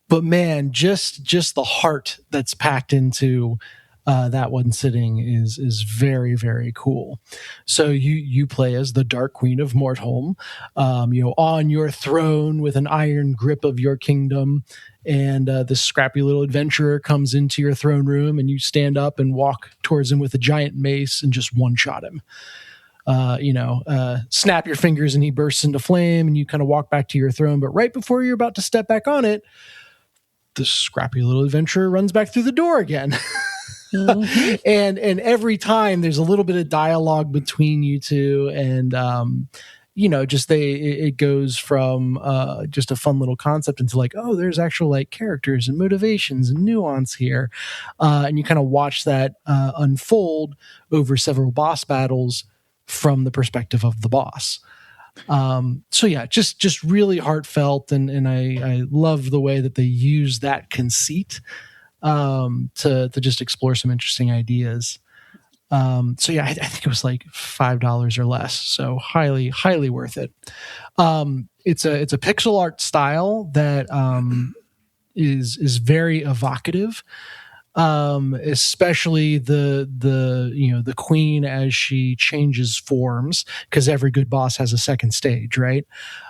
But man, just the heart that's packed into that one sitting is very, very cool. So you play as the Dark Queen of Mortholme, on your throne with an iron grip of your kingdom, and this scrappy little adventurer comes into your throne room, and you stand up and walk towards him with a giant mace and just one-shot him. snap your fingers and he bursts into flame and you kind of walk back to your throne. But right before you're about to step back on it, the scrappy little adventurer runs back through the door again. And every time there's a little bit of dialogue between you two, and it goes from just a fun little concept into like, oh, there's actual like characters and motivations and nuance here, and you kind of watch that unfold over several boss battles from the perspective of the boss. Just really heartfelt, and I love the way that they use that conceit to just explore some interesting ideas. I think it was like $5 or less, so highly worth it. It's a pixel art style that is very evocative, especially the queen as she changes forms, because every good boss has a second stage, right?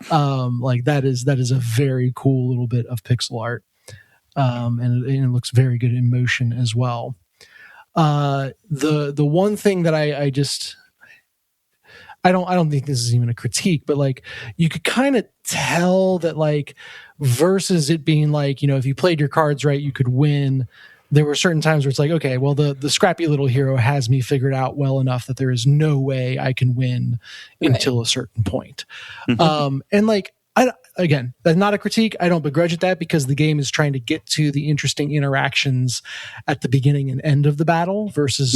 Like that is a very cool little bit of pixel art. And it looks very good in motion as well. The one thing that I don't think this is even a critique, but like you could kind of tell that like versus it being like, if you played your cards right, you could win. There were certain times where it's like, okay, well the scrappy little hero has me figured out well enough that there is no way I can win until a certain point. And like, again, that's not a critique. I don't begrudge at that, because the game is trying to get to the interesting interactions at the beginning and end of the battle versus,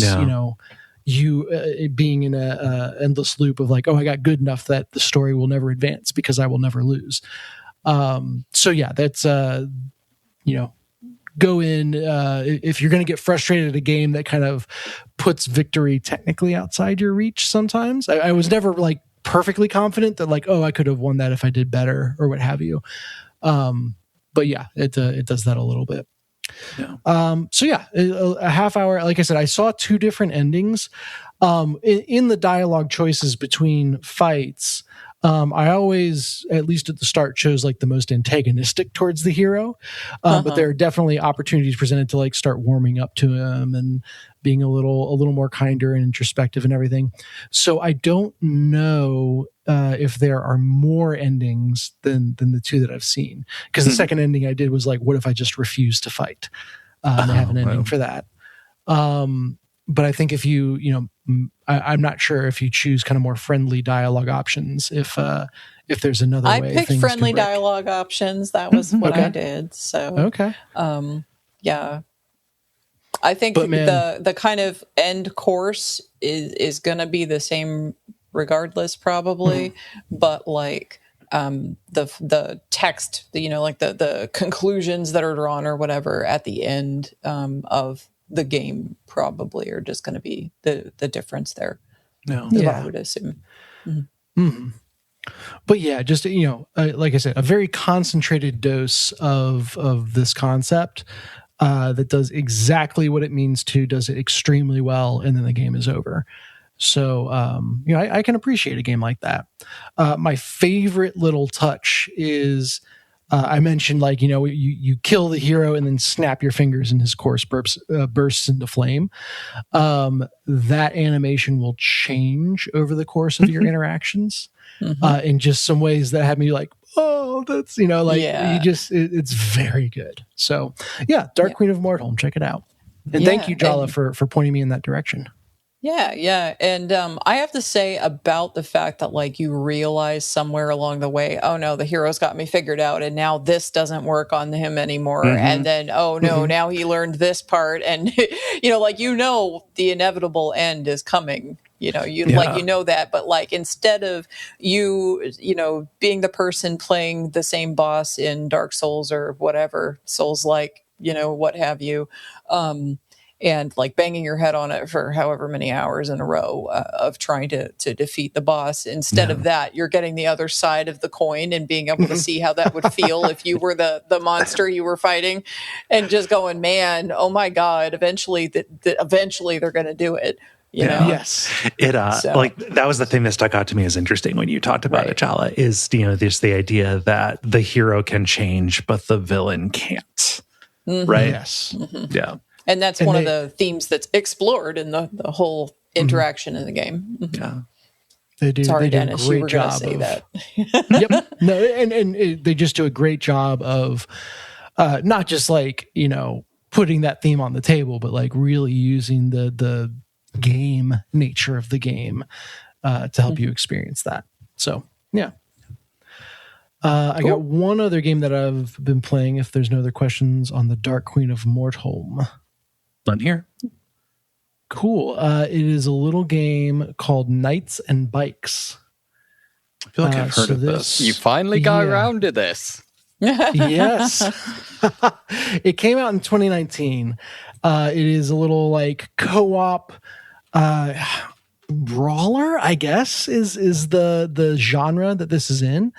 you being in a endless loop of like, oh, I got good enough that the story will never advance because I will never lose. That's, go in, if you're going to get frustrated at a game that kind of puts victory technically outside your reach sometimes. I was never like perfectly confident that like, oh, I could have won that if I did better or what have you. It does that a little bit. A half hour. Like I said, I saw two different endings. In the dialogue choices between fights, I always, at least at the start, chose like the most antagonistic towards the hero. But there are definitely opportunities presented to like start warming up to him and being a little more kinder and introspective and everything. So I don't know if there are more endings than the two that I've seen. Because the second ending I did was like, what if I just refuse to fight? They have an ending for that. But I think if I'm not sure if you choose kind of more friendly dialogue options, if there's another way. I picked friendly dialogue options. that was what I did. So, I think the kind of end course is going to be the same regardless, probably. But like the text, like the conclusions that are drawn or whatever at the end of the game probably are just going to be the difference there. I would assume. But yeah, just like I said, a very concentrated dose of this concept that does exactly what it means to, does it extremely well, and then the game is over. So I can appreciate a game like that. My favorite little touch is I mentioned like you kill the hero and then snap your fingers and his corpse bursts into flame. That animation will change over the course of your interactions in just some ways that had me like, oh, that's it's very good. So Dark Queen of Mortholme, check it out. And thank you, Jala, for pointing me in that direction. Yeah. And I have to say about the fact that like you realize somewhere along the way, oh no, the hero's got me figured out and now this doesn't work on him anymore. And then, oh no, now he learned this part. And, the inevitable end is coming. You know that, but like instead of you being the person playing the same boss in Dark Souls or whatever, Souls-like, what have you, and like banging your head on it for however many hours in a row of trying to defeat the boss. Instead of that, you're getting the other side of the coin and being able to see how that would feel if you were the monster you were fighting, and just going, man, oh my God, eventually they're going to do it. Yes. It like that was the thing that stuck out to me as interesting when you talked about it, Jala, is there's the idea that the hero can change, but the villain can't. Right? Yes. Yeah. And that's one of the themes that's explored in the whole interaction in the game. Yeah. They do. Sorry, they do Dennis, a great you were job say of, that. Yep. No, and they just do a great job of not just like, putting that theme on the table, but like really using the game nature of the game to help you experience that. So, yeah. I got one other game that I've been playing, if there's no other questions, on the Dark Queen of Mortholme. None here. Cool. It is a little game called Knights and Bikes. I feel like I've heard of this. You finally got around to this. Yes. It came out in 2019. It is a little like co-op brawler, I guess, is the genre that this is in.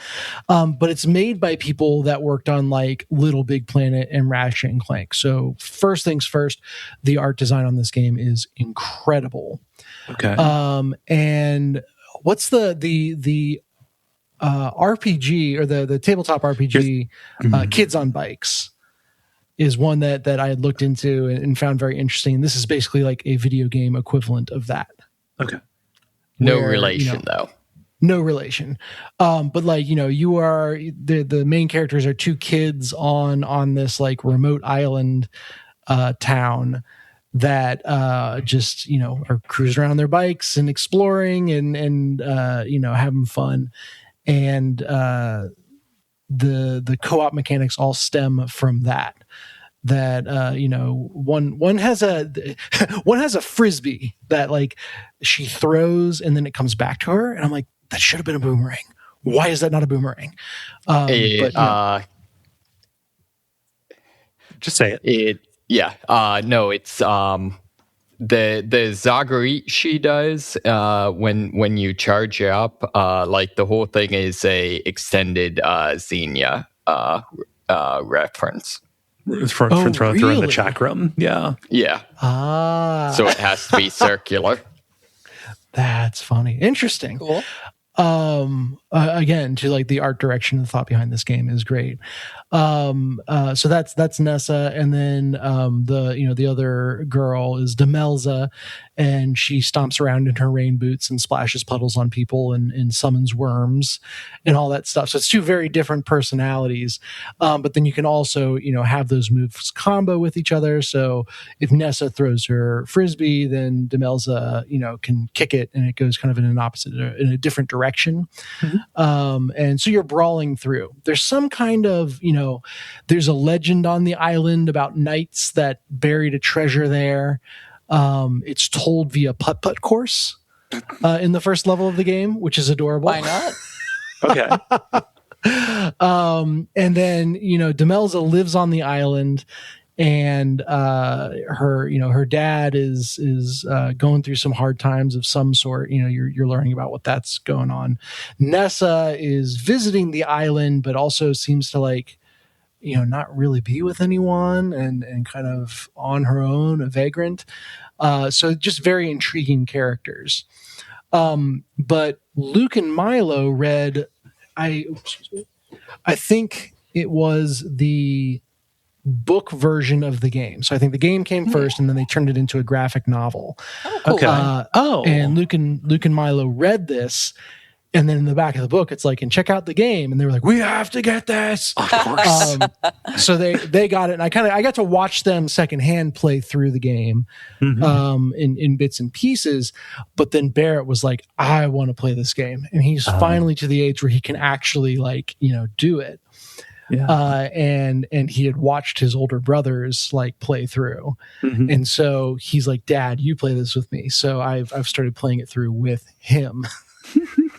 But it's made by people that worked on like Little Big Planet and Ratchet and Clank. So first things first, the art design on this game is incredible. Okay. And what's the RPG or the tabletop RPG, Kids on Bikes, is one that I had looked into and found very interesting. This is basically like a video game equivalent of that. Okay. No relation, though. No relation. But like, you are the main characters are two kids on this like remote island town that just, are cruising around their bikes and exploring and having fun. And the co-op mechanics all stem from that. One has a frisbee that like she throws and then it comes back to her, and I'm like, that should have been a boomerang. Why is that not a boomerang? Just say it. No, it's the Zagari she does when you charge it up. Like the whole thing is a extended Xenia reference. From through in the chakram. Yeah. So it has to be circular. That's funny. Interesting. Cool. Again, to like the art direction and the thought behind this game is great. So that's Nessa, and then the other girl is Demelza, and she stomps around in her rain boots and splashes puddles on people and summons worms and all that stuff. So it's two very different personalities. But then you can also have those moves combo with each other. So if Nessa throws her frisbee, then Demelza can kick it, and it goes kind of in a different direction. Mm-hmm. And so you're brawling through. There's some kind of there's a legend on the island about knights that buried a treasure there. It's told via putt-putt course in the first level of the game, which is adorable. Why not? Okay. And then, Demelza lives on the island, and her dad is going through some hard times of some sort. You're learning about what that's going on. Nessa is visiting the island, but also seems to like, not really be with anyone and kind of on her own, a vagrant. So just very intriguing characters. But Luke and Milo read, I think it was the book version of the game. So I think the game came first, and then they turned it into a graphic novel. Oh, cool. Okay. And Luke and Milo read this. And then in the back of the book, it's like, and check out the game. And they were like, we have to get this. Of course. So they got it. And I got to watch them secondhand play through the game in bits and pieces. But then Barrett was like, I want to play this game. And he's finally to the age where he can actually do it. Yeah. And he had watched his older brothers play through. Mm-hmm. And so he's like, Dad, you play this with me. So I've started playing it through with him.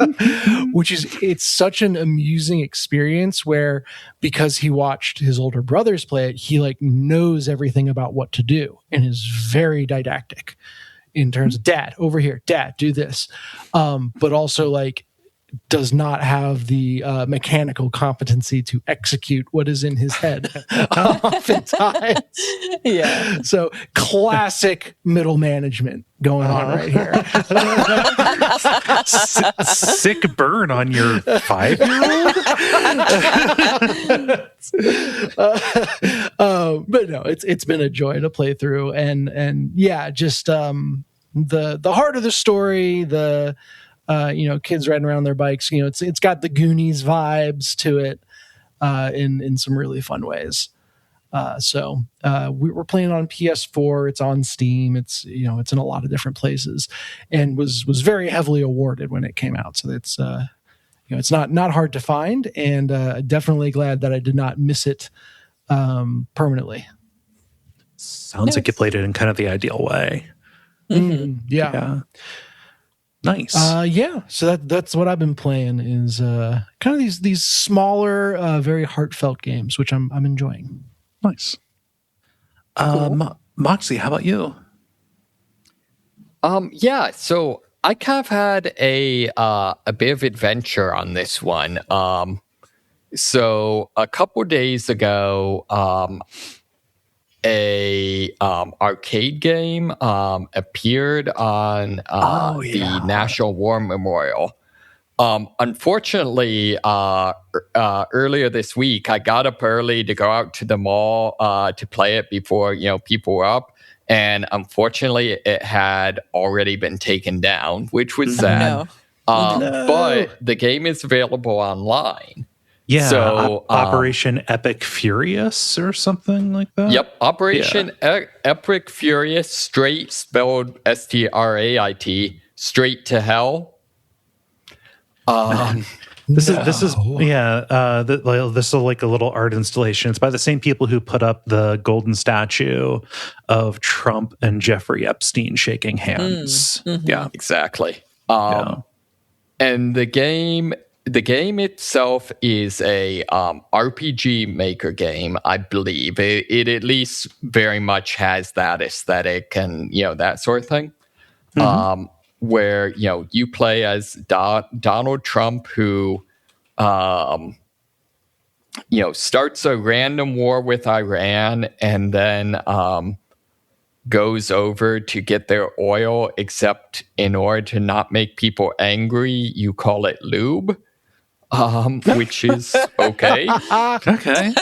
It's such an amusing experience where, because he watched his older brothers play it, he knows everything about what to do and is very didactic in terms of, Dad, over here, Dad, do this. But also does not have the mechanical competency to execute what is in his head oftentimes. Yeah. So classic middle management going on right here. Sick burn on your 5-year-old? But no, it's been a joy to play through, and yeah, just the heart of the story, the kids riding around their bikes. It's got the Goonies vibes to it in some really fun ways. So we're playing on PS4. It's on Steam. It's it's in a lot of different places, and was very heavily awarded when it came out. So it's it's not hard to find, and definitely glad that I did not miss it permanently. Sounds like you played it in kind of the ideal way. Yeah. Nice. So that's what I've been playing is kind of these smaller, very heartfelt games, which I'm enjoying. Nice. Cool. Moxie, how about you? So I kind of had a bit of adventure on this one. So a couple days ago, a arcade game appeared on the National War Memorial. Unfortunately, earlier this week, I got up early to go out to the mall to play it before people were up, and unfortunately, it had already been taken down, which was sad. No. But the game is available online. Yeah, so Operation Epic Furious or something like that. Yep, Operation Epic Furious, Strait, spelled Strait, straight to hell. This is like a little art installation. It's by the same people who put up the golden statue of Trump and Jeffrey Epstein shaking hands. Yeah, exactly. And the game itself is a RPG maker game, I believe. It at least very much has that aesthetic and that sort of thing. Where you play as Donald Trump, who starts a random war with Iran and then goes over to get their oil, except in order to not make people angry, you call it lube. Which is okay. Okay.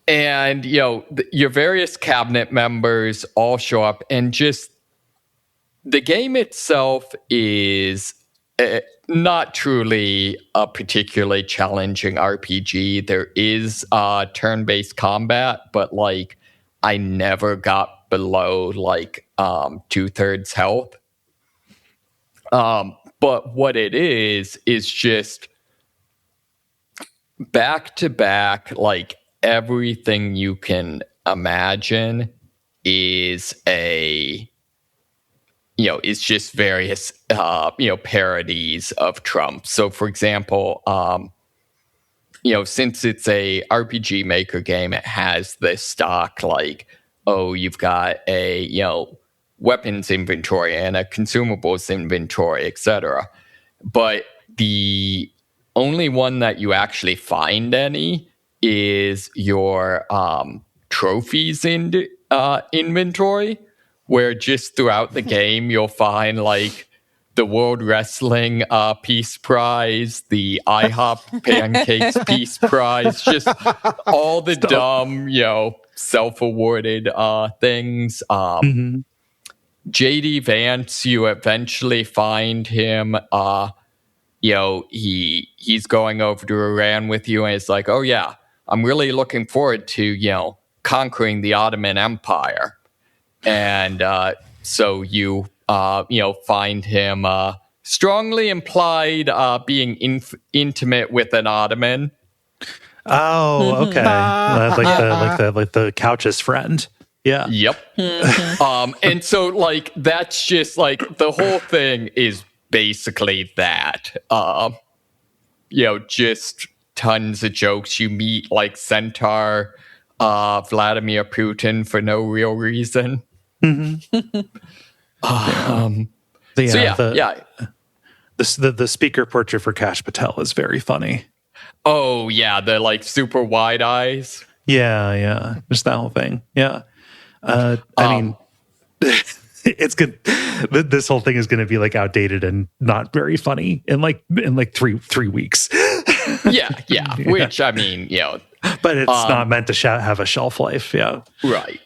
And your various cabinet members all show up, and just the game itself is not truly a particularly challenging RPG. There is turn-based combat, but I never got below 2/3 health. But what it is just back to back, everything you can imagine is is just various, parodies of Trump. So, for example, since it's a RPG Maker game, it has this stock, you've got a, weapons inventory and a consumables inventory, etc. But the only one that you actually find any is your trophies inventory, where just throughout the game you'll find the World Wrestling Peace Prize, the IHOP Pancakes Peace Prize, just all the dumb, self-awarded things. JD Vance, you eventually find him, he's going over to Iran with you, and it's oh yeah, I'm really looking forward to, conquering the Ottoman Empire. And so you, find him strongly implied being intimate with an Ottoman. Oh, okay. like the couch's friend. Yeah. Yep. And so that's just the whole thing is basically that. Just tons of jokes. You meet Centaur Vladimir Putin for no real reason. The speaker portrait for Kash Patel is very funny. Oh yeah, the super wide eyes. Yeah, just that whole thing. Yeah. I mean, it's good. This whole thing is going to be outdated and not very funny in three weeks. yeah. Which I mean, but it's not meant to have a shelf life. Yeah, right.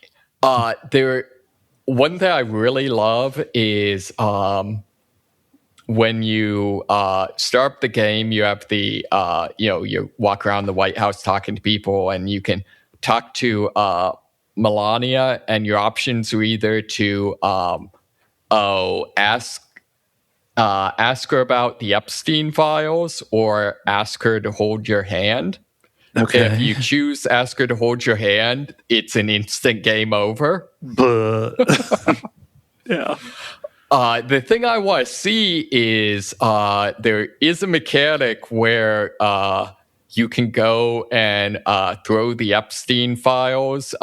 One thing I really love is when you start up the game, you have the you walk around the White House talking to people, and you can talk to Melania, and your options are either to ask her about the Epstein files or ask her to hold your hand. Okay. If you choose ask her to hold your hand, it's an instant game over. Yeah. The thing I want to see is there is a mechanic where you can go and throw the Epstein files,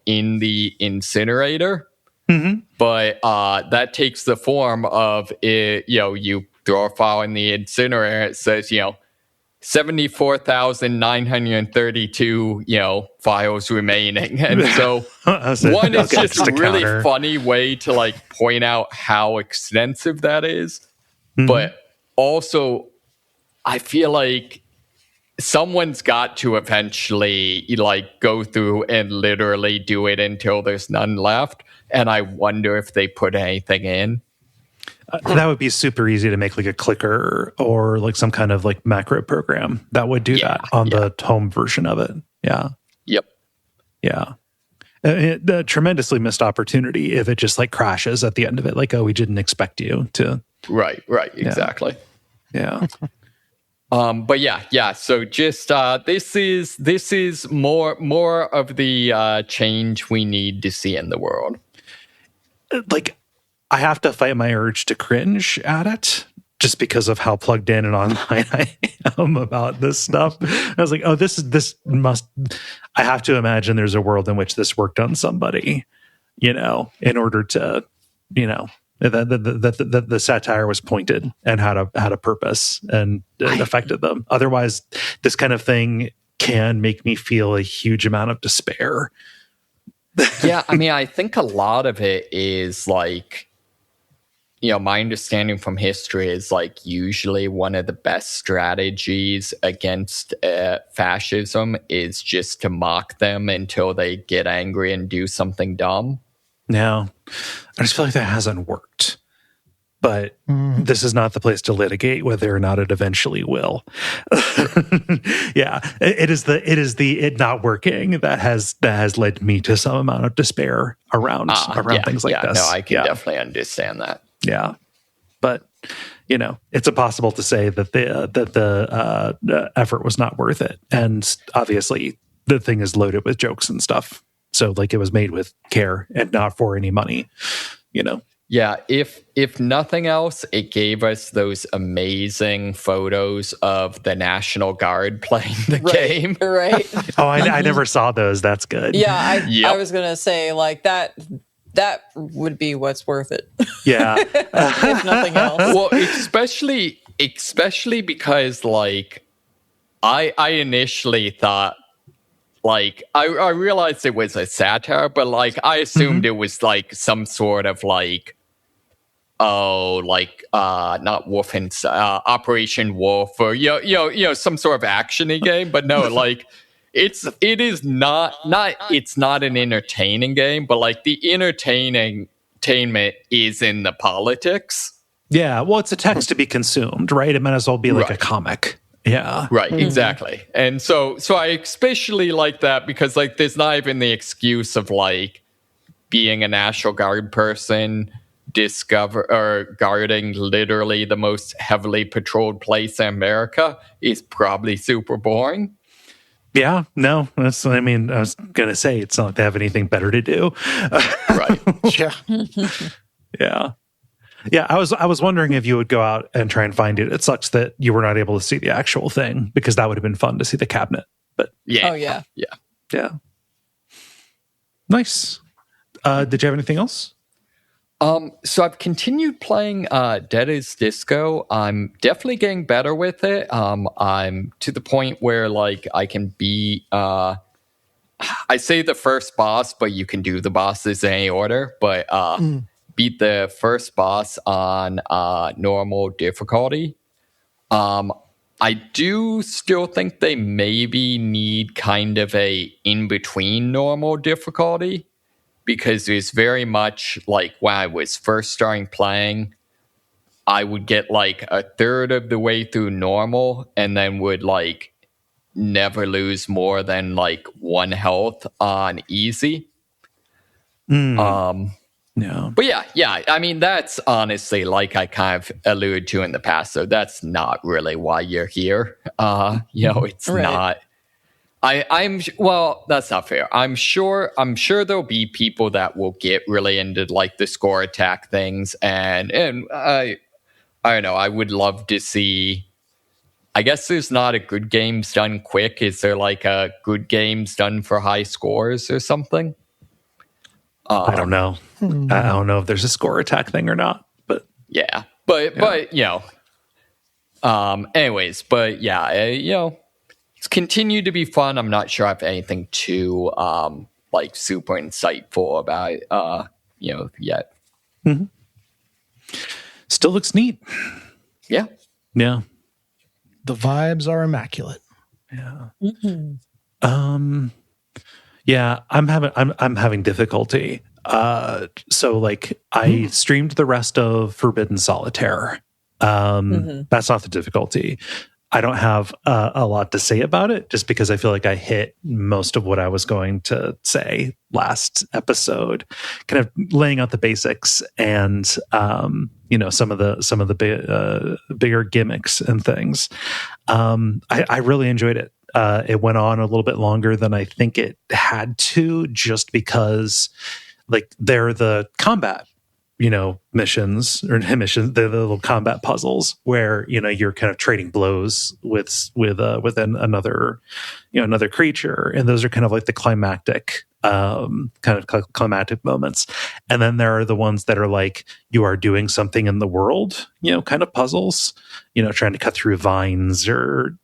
in the incinerator. Mm-hmm. But that takes the form of you throw a file in the incinerator. It says 74,932 files remaining, and so one is just a really funny way to like point out how extensive that is. Mm-hmm. But also, I feel like someone's got to eventually like go through and literally do it until there's none left. And I wonder if they put anything in. That would be super easy to make like a clicker or like some kind of like macro program that would do that on the home version of it. Yeah. Yep. Yeah. A tremendously missed opportunity if it just like crashes at the end of it. Like, oh, we didn't expect you to. Right. Exactly. Yeah. But yeah. So just this is more of the change we need to see in the world. Like, I have to fight my urge to cringe at it just because of how plugged in and online I am about this stuff. I was like, oh, this must, I have to imagine there's a world in which this worked on somebody, in order to, that the satire was pointed and had a purpose and it affected them. Otherwise, this kind of thing can make me feel a huge amount of despair. Yeah, I mean, I think a lot of it is like, my understanding from history is like usually one of the best strategies against fascism is just to mock them until they get angry and do something dumb. No, I just feel like that hasn't worked. But this is not the place to litigate whether or not it eventually will. Yeah, it is it not working that has led me to some amount of despair around things like this. No, I can definitely understand that. Yeah, but it's impossible to say that the effort was not worth it, and obviously the thing is loaded with jokes and stuff. So like it was made with care and not for any money, Yeah, if nothing else, it gave us those amazing photos of the National Guard playing the game. Right. Oh, I never saw those. That's good. Yeah, I was gonna say like that would be what's worth it. Yeah. If nothing else. Well, especially because like I initially thought like I realized it was a satire, but like I assumed it was like some sort of like not Wolf Operation Wolf or some sort of action-y game, but no, like it's not an entertaining game, but like the entertainment is in the politics. Yeah, well, it's a text to be consumed, right? It might as well be like a comic. Yeah. Right, exactly. And so I especially like that because like there's not even the excuse of like being a National Guard person guarding literally the most heavily patrolled place in America is probably super boring. Yeah, no, I was going to say, it's not like they have anything better to do. Right. Yeah. Yeah. Yeah, I was wondering if you would go out and try and find it. It sucks that you were not able to see the actual thing because that would have been fun to see the cabinet. But yeah. Oh, yeah. Yeah. Nice. Did you have anything else? So I've continued playing Dead is Disco. I'm definitely getting better with it. I'm to the point where like I can be I say the first boss, but you can do the bosses in any order. But beat the first boss on normal difficulty. I do still think they maybe need kind of a in-between normal difficulty, because it's very much like when I was first starting playing, I would get like a third of the way through normal and then would like never lose more than like 1 health on easy. Yeah. But yeah. I mean, that's honestly like I kind of alluded to in the past. So that's not really why you're here. It's not. Well, that's not fair. I'm sure there'll be people that will get really into like the score attack things, and I don't know. I would love to see. I guess there's not a good games done quick. Is there like a good games done for high scores or something? I don't know. I don't know if there's a score attack thing or not, but yeah. But anyways, but yeah, it's continued to be fun. I'm not sure I have anything too like super insightful about it, yet. Mm-hmm. Still looks neat. Yeah. Yeah. The vibes are immaculate. Yeah. Yeah, I'm having difficulty. So like I streamed the rest of Forbidden Solitaire. That's not the difficulty. I don't have a lot to say about it just because I feel like I hit most of what I was going to say last episode, kind of laying out the basics and some of the bigger gimmicks and things. I really enjoyed it. It went on a little bit longer than I think it had to, just because like they're the combat missions, they're the little combat puzzles where you're kind of trading blows with another creature, and those are kind of like the climactic climactic moments. And then there are the ones that are like you are doing something in the world, kind of puzzles, trying to cut through vines or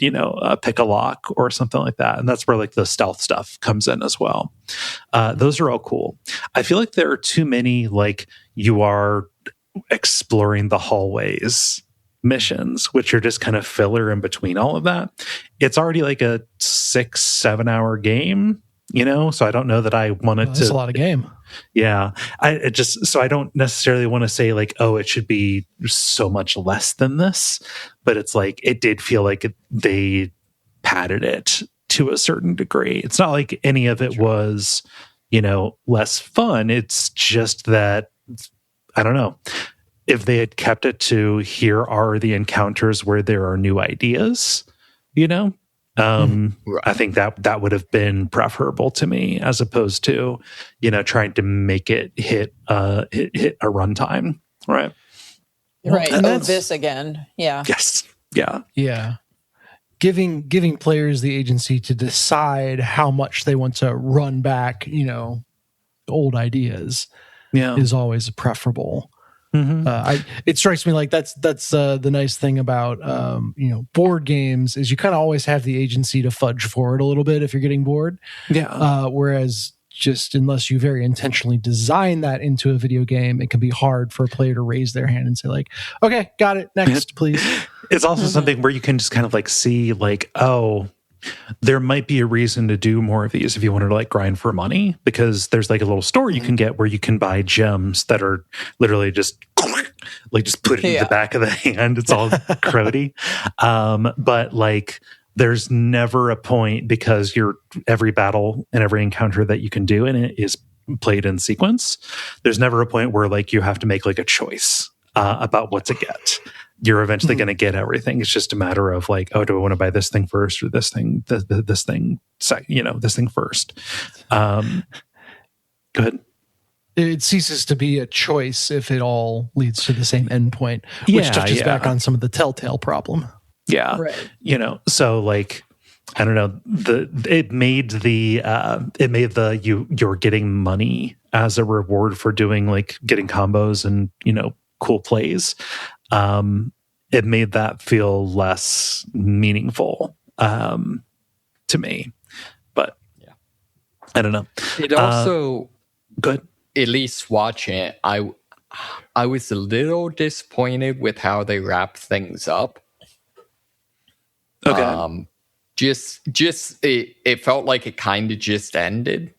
pick a lock or something like that. And that's where like the stealth stuff comes in as well. Those are all cool. I feel like there are too many like you are exploring the hallways missions, which are just kind of filler in between all of that. It's already like a 6-7 hour game, so I don't know that I wanted to. That's a lot of game. Yeah. I don't necessarily want to say like, oh, it should be so much less than this, but it's like, it did feel like they padded it to a certain degree. It's not like any of it was, less fun. It's just that, I don't know. If they had kept it to here are the encounters where there are new ideas, right. I think that would have been preferable to me as opposed to, trying to make it hit a runtime. Right. Right. Oh, this again. Yeah. Yes. Yeah. Yeah. Giving players the agency to decide how much they want to run back, old ideas is always preferable. It strikes me like that's the nice thing about board games is you kind of always have the agency to fudge forward a little bit if you're getting bored. Yeah. Whereas just unless you very intentionally design that into a video game, it can be hard for a player to raise their hand and say like, okay, got it, next, please. It's also something where you can just kind of like see like, oh, there might be a reason to do more of these if you wanted to like grind for money, because there's like a little store you can get where you can buy gems that are literally just like just put it in the back of the hand. It's all crody. But like there's never a point, because every battle and every encounter that you can do in it is played in sequence. There's never a point where like you have to make like a choice about what to get. You're eventually going to get everything. It's just a matter of like, oh, do I want to buy this thing first or this thing, this thing first? Go ahead. It ceases to be a choice if it all leads to the same endpoint, which touches back on some of the telltale problem. Yeah. Right. So like, I don't know, it made you're getting money as a reward for doing like getting combos and, cool plays. It made that feel less meaningful to me, but I don't know. It also good. At least watching it, I was a little disappointed with how they wrapped things up. Okay. It felt like it kind of just ended.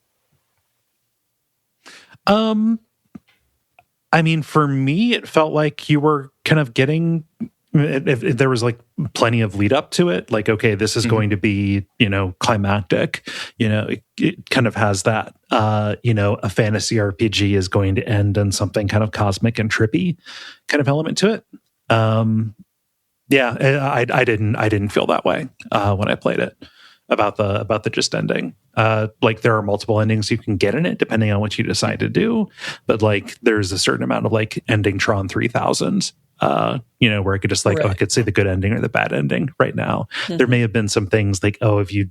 I mean, for me, it felt like you were kind of getting. If there was like plenty of lead up to it, like, okay, this is going to be, climactic, it kind of has that, a fantasy RPG is going to end on something kind of cosmic and trippy kind of element to it. I didn't feel that way when I played it about the just ending. Like there are multiple endings you can get in it depending on what you decide to do, but like there's a certain amount of like ending Tron 3000, where I could just like, I could say the good ending or the bad ending right now. There may have been some things like, if you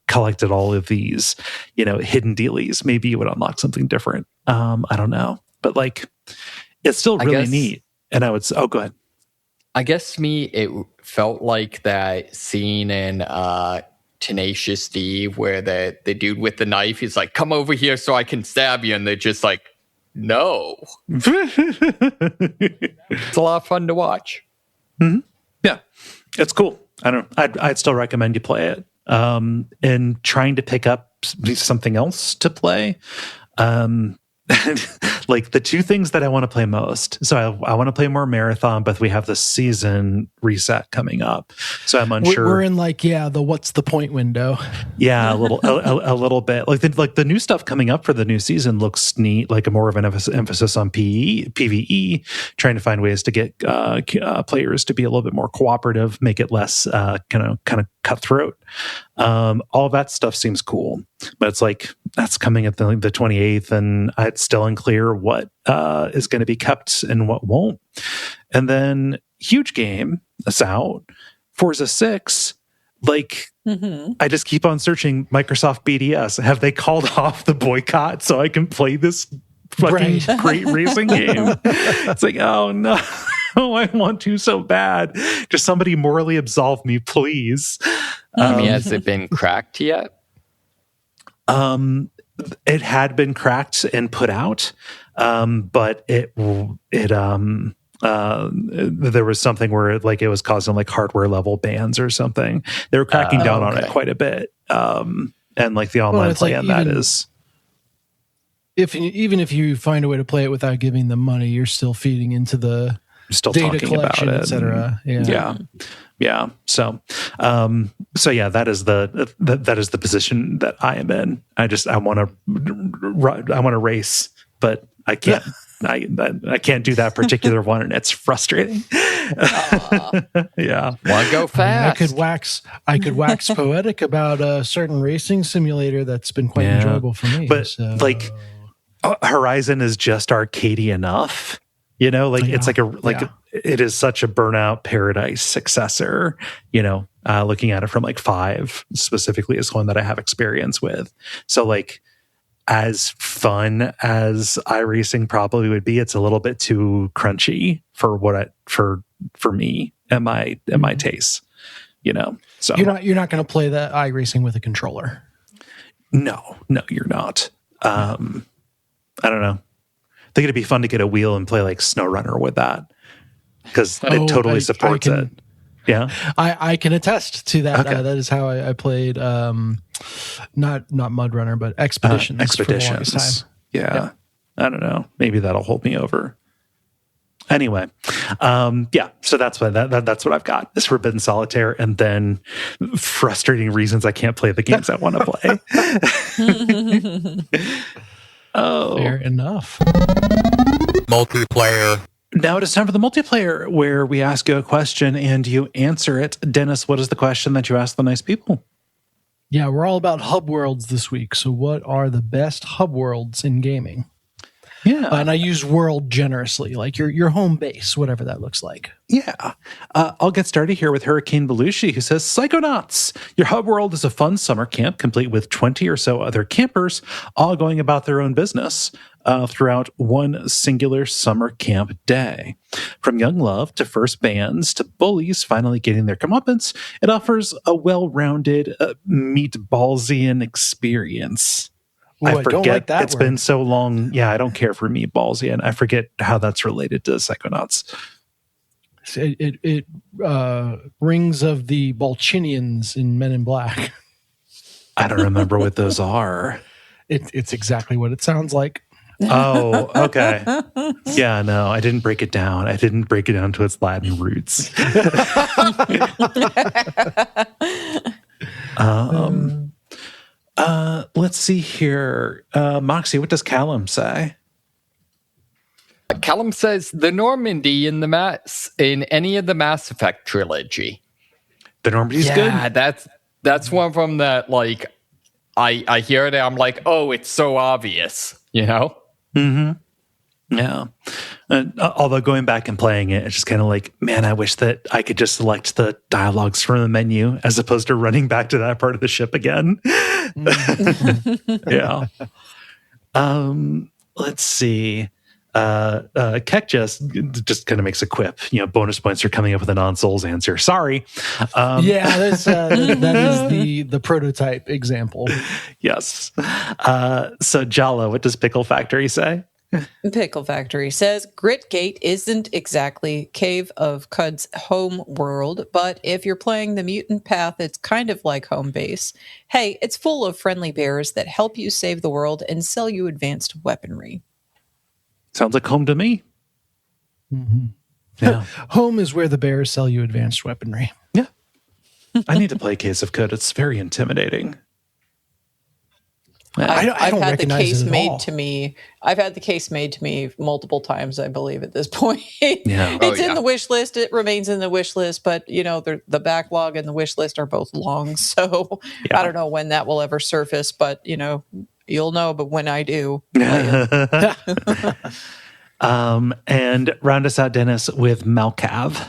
collected all of these, hidden dealies, maybe you would unlock something different. I don't know, but like it's still really neat. And go ahead. I guess it felt like that scene in Tenacious D where the dude with the knife is like, come over here so I can stab you, and they're just like, no. It's a lot of fun to watch. Mm-hmm. Yeah, it's cool. I don't know. I'd still recommend you play it. And trying to pick up something else to play. Like the two things that I want to play most. So I want to play more Marathon, but we have the season reset coming up. So I'm unsure. We're in the what's the point window. Yeah, a little bit. Like the new stuff coming up for the new season looks neat. Like a more of an emphasis on PvE, trying to find ways to get players to be a little bit more cooperative, make it less kind of cutthroat. All that stuff seems cool, but it's like that's coming at the 28th, and it's still unclear what is going to be kept and what won't. And then huge game is out, Forza 6. Like I just keep on searching Microsoft BDS. Have they called off the boycott so I can play this fucking great racing game? It's like, oh no. I want to so bad. Just somebody morally absolve me, please. Has it been cracked yet? It had been cracked and put out, but it there was something where it was causing like hardware level bans or something. They were cracking down on it quite a bit, and like the online play on that is. Even if you find a way to play it without giving them money, you're still feeding into the still data talking collection, about it, etc. Yeah. So yeah, that is the position that I am in. I want to race, but I can't. I can't do that particular one, and it's frustrating. Yeah, want to go fast? I could wax poetic about a certain racing simulator that's been quite enjoyable for me. But Horizon is just arcadey enough. It's it is such a Burnout Paradise successor, looking at it from 5 specifically is one that I have experience with. So as fun as iRacing probably would be, it's a little bit too crunchy for for me and my tastes, So you're not going to play that iRacing with a controller. No, you're not. I don't know. I think it'd be fun to get a wheel and play SnowRunner with that, because it totally supports it. Yeah, I can attest to that. Okay. That is how I played. Not Mud Runner, but Expeditions. For the longest time. Yeah, I don't know. Maybe that'll hold me over. Anyway, So that's what I've got. Is Forbidden Solitaire, and then frustrating reasons I can't play the games I want to play. Oh, fair enough. Multiplayer. Now it is time for the multiplayer, where we ask you a question and you answer it. Dennis, what is the question that you ask the nice people? Yeah, we're all about hub worlds this week. So what are the best hub worlds in gaming? Yeah. And I use world generously, like your home base, whatever that looks like. Yeah. I'll get started here with Hurricane Belushi, who says, Psychonauts, your hub world is a fun summer camp complete with 20 or so other campers, all going about their own business throughout one singular summer camp day. From young love to first bands to bullies finally getting their comeuppance, it offers a well-rounded meatballsian experience. Ooh, I don't like that It's word. been so long. Yeah, I don't care for meatballs, and I forget how that's related to Psychonauts. It rings of the Balchinians in Men in Black. I don't remember what those are. It's exactly what it sounds like. Oh, okay. Yeah, no, I didn't break it down. I didn't break it down to its Latin roots. Let's see here. Moxie, what does Callum say? Callum says the Normandy in any of the Mass Effect trilogy. The Normandy's good. Yeah, that's one of them that like I hear it and I'm like, oh, it's so obvious, you know? Mm-hmm. Yeah. Although going back and playing it, it's just kind of like, man, I wish that I could just select the dialogues from the menu as opposed to running back to that part of the ship again. Yeah. Let's see. Keck just kind of makes a quip. Bonus points are coming up with a non-Souls answer. Sorry. That is the prototype example. Yes. So Jala, what does Pickle Factory say? Pickle Factory says Gritgate isn't exactly Cave of Cud's home world, but if you're playing the mutant path, it's kind of like home base. Hey, it's full of friendly bears that help you save the world and sell you advanced weaponry. Sounds like home to me. Mm-hmm. Yeah. Home is where the bears sell you advanced weaponry. Yeah. I need to play Case of Cud. It's very intimidating. I don't had the recognize case it at made all. to me. I've had the case made to me multiple times, I believe, at this point. Yeah. It's in the wish list. It remains in the wish list, but the backlog and the wish list are both long. So I don't know when that will ever surface, but you'll know. But when I do, and round us out, Dennis, with Malcav.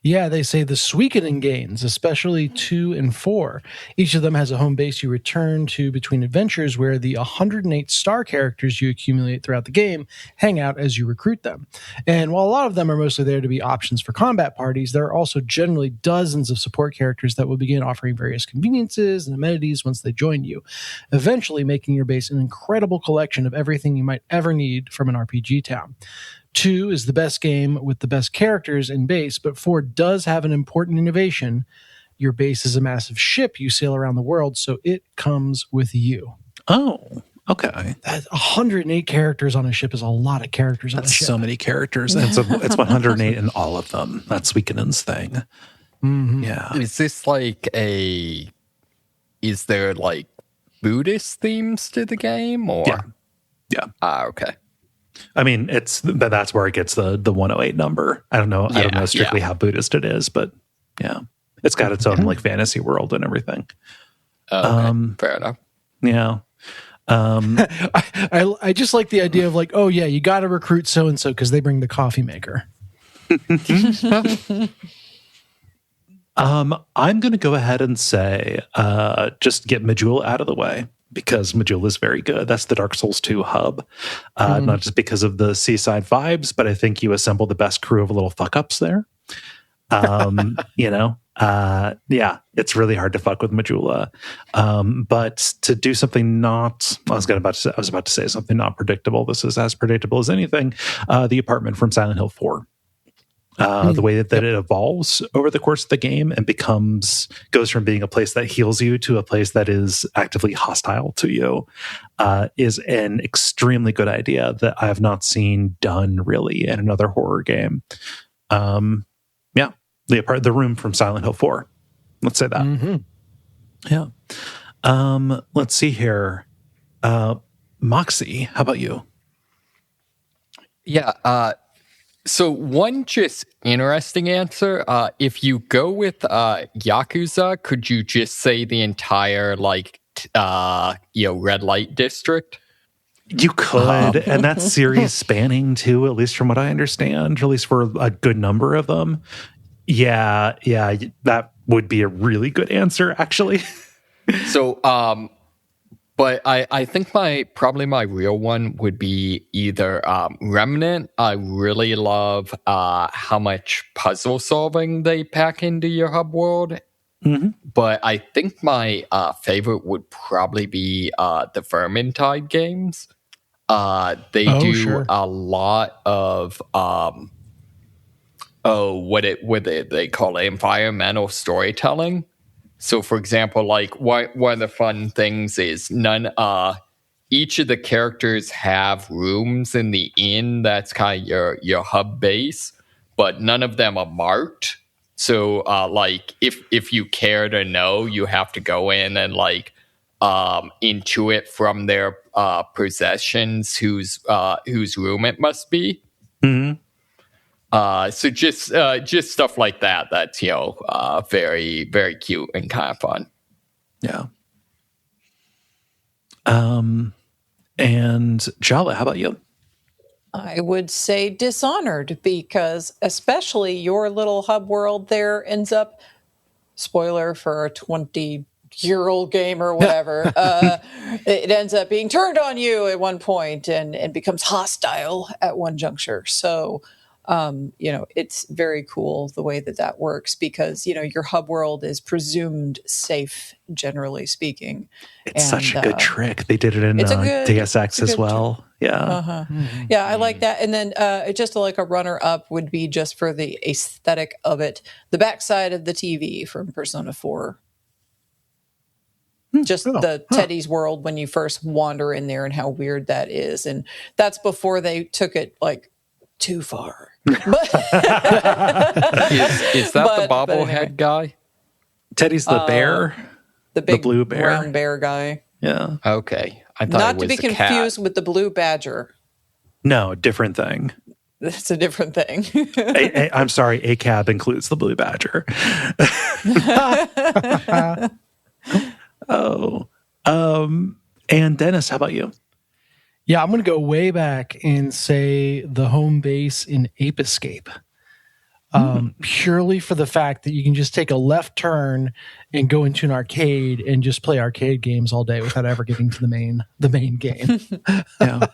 Yeah, they say the Suikoden games, especially 2 and 4. Each of them has a home base you return to between adventures where the 108 star characters you accumulate throughout the game hang out as you recruit them. And while a lot of them are mostly there to be options for combat parties, there are also generally dozens of support characters that will begin offering various conveniences and amenities once they join you, eventually making your base an incredible collection of everything you might ever need from an RPG town. 2 is the best game with the best characters in base, but 4 does have an important innovation. Your base is a massive ship you sail around the world, so it comes with you. Oh, okay. 108 characters on a ship is a lot of characters on a ship. That's so many characters. And it's 108 in all of them. That's Suikoden's thing. Mm-hmm. Yeah. Is this is there like Buddhist themes to the game or? Yeah. Okay. I mean, that's where it gets the 108 number. I don't know. I don't know strictly how Buddhist it is, but yeah, it's got its own like fantasy world and everything. Okay, fair enough. Yeah. I just like the idea of like, oh yeah, you got to recruit so and so because they bring the coffee maker. I'm going to go ahead and say, just get Majula out of the way. Because Majula is very good. That's the Dark Souls 2 hub. Not just because of the seaside vibes, but I think you assemble the best crew of little fuck-ups there. It's really hard to fuck with Majula. But to do something I was about to say something not predictable. This is as predictable as anything. The apartment from Silent Hill 4. The way that it evolves over the course of the game and goes from being a place that heals you to a place that is actively hostile to you is an extremely good idea that I have not seen done really in another horror game. The room from Silent Hill 4. Let's say that. Mm-hmm. Yeah. Let's see here. Moxie, how about you? Yeah. So one just interesting answer, if you go with Yakuza, could you just say the entire red light district? You could, and that's series spanning too, at least from what I understand, at least for a good number of them. Yeah, that would be a really good answer, actually. So, but I think probably my real one would be either Remnant. I really love how much puzzle solving they pack into your hub world. Mm-hmm. But I think my favorite would probably be the Vermintide games. They do a lot of what they call it, environmental storytelling. So, for example, like one of the fun things is each of the characters have rooms in the inn that's kind of your hub base, but none of them are marked. So, like, if you care to know, you have to go in and, like, intuit from their possessions whose room it must be. Mm-hmm. So just stuff like that. That's very, very cute and kind of fun. Yeah. And Jala, how about you? I would say Dishonored, because especially your little hub world there ends up, spoiler for a 20-year-old game or whatever, it ends up being turned on you at one point and becomes hostile at one juncture. So, it's very cool the way that works, because, your hub world is presumed safe, generally speaking. It's such a good trick. They did it in Deus Ex as well. Yeah. Mm-hmm. Yeah, I like that. And then just like a runner-up would be, just for the aesthetic of it, the backside of the TV from Persona 4. Just Teddy's world when you first wander in there, and how weird that is. And that's before they took it, like, too far. But is that the bobblehead guy? Teddy's the bear? The big blue bear? Brown bear guy. Yeah. Okay. I thought Not it was to be confused with the blue badger. No, different thing. That's a different thing. I'm sorry, ACAB includes the blue badger. And Dennis, how about you? Yeah, I'm going to go way back and say the home base in Ape Escape. Purely for the fact that you can just take a left turn and go into an arcade and just play arcade games all day without ever getting to the main game. Yeah.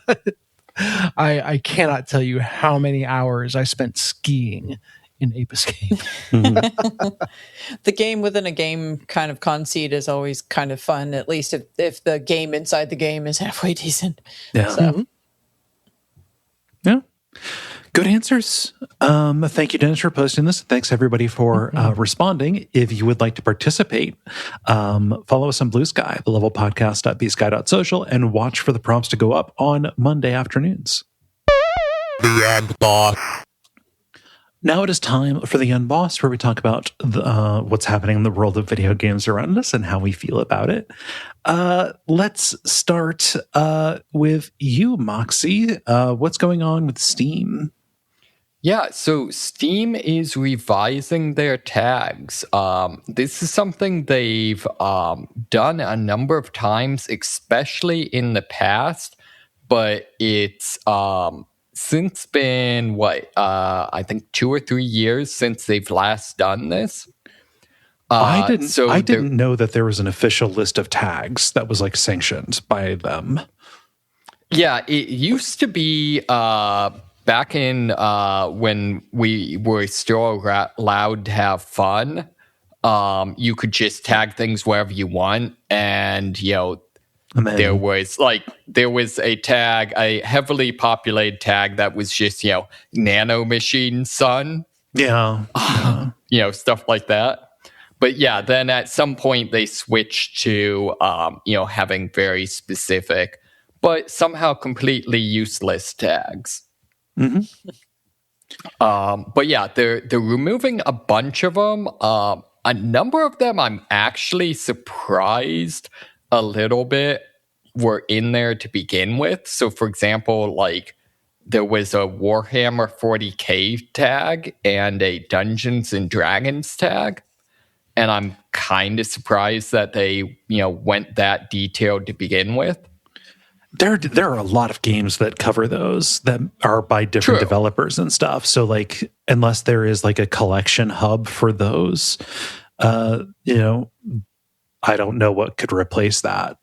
I cannot tell you how many hours I spent skiing in Ape Escape. The game within a game kind of conceit is always kind of fun, at least if the game inside the game is halfway decent. Yeah. So. Yeah. Good answers. Thank you, Dennis, for posting this. Thanks, everybody, for responding. If you would like to participate, follow us on Blue Sky, thelevelpodcast.bsky.social, and watch for the prompts to go up on Monday afternoons. The end boss. Now it is time for the Unbossed, where we talk about what's happening in the world of video games around us and how we feel about it. Let's start with you, Moxie. What's going on with Steam? Yeah, so Steam is revising their tags. This is something they've done a number of times, especially in the past, but it's since been, I think 2 or 3 years since they've last done this. I didn't know that there was an official list of tags that was, like, sanctioned by them. Yeah, it used to be back in when we were still allowed to have fun. You could just tag things wherever you want, and there was a tag, a heavily populated tag that was just Nano Machine Son. Yeah. Stuff like that. But yeah, then at some point they switched to having very specific, but somehow completely useless tags. Mm-hmm. But yeah, they're removing a bunch of them. A number of them I'm actually surprised a little bit were in there to begin with. So for example, like there was a Warhammer 40K tag and a Dungeons and Dragons tag. And I'm kind of surprised that they, went that detailed to begin with. There are a lot of games that cover those that are by different developers and stuff. So, like, unless there is like a collection hub for those, I don't know what could replace that.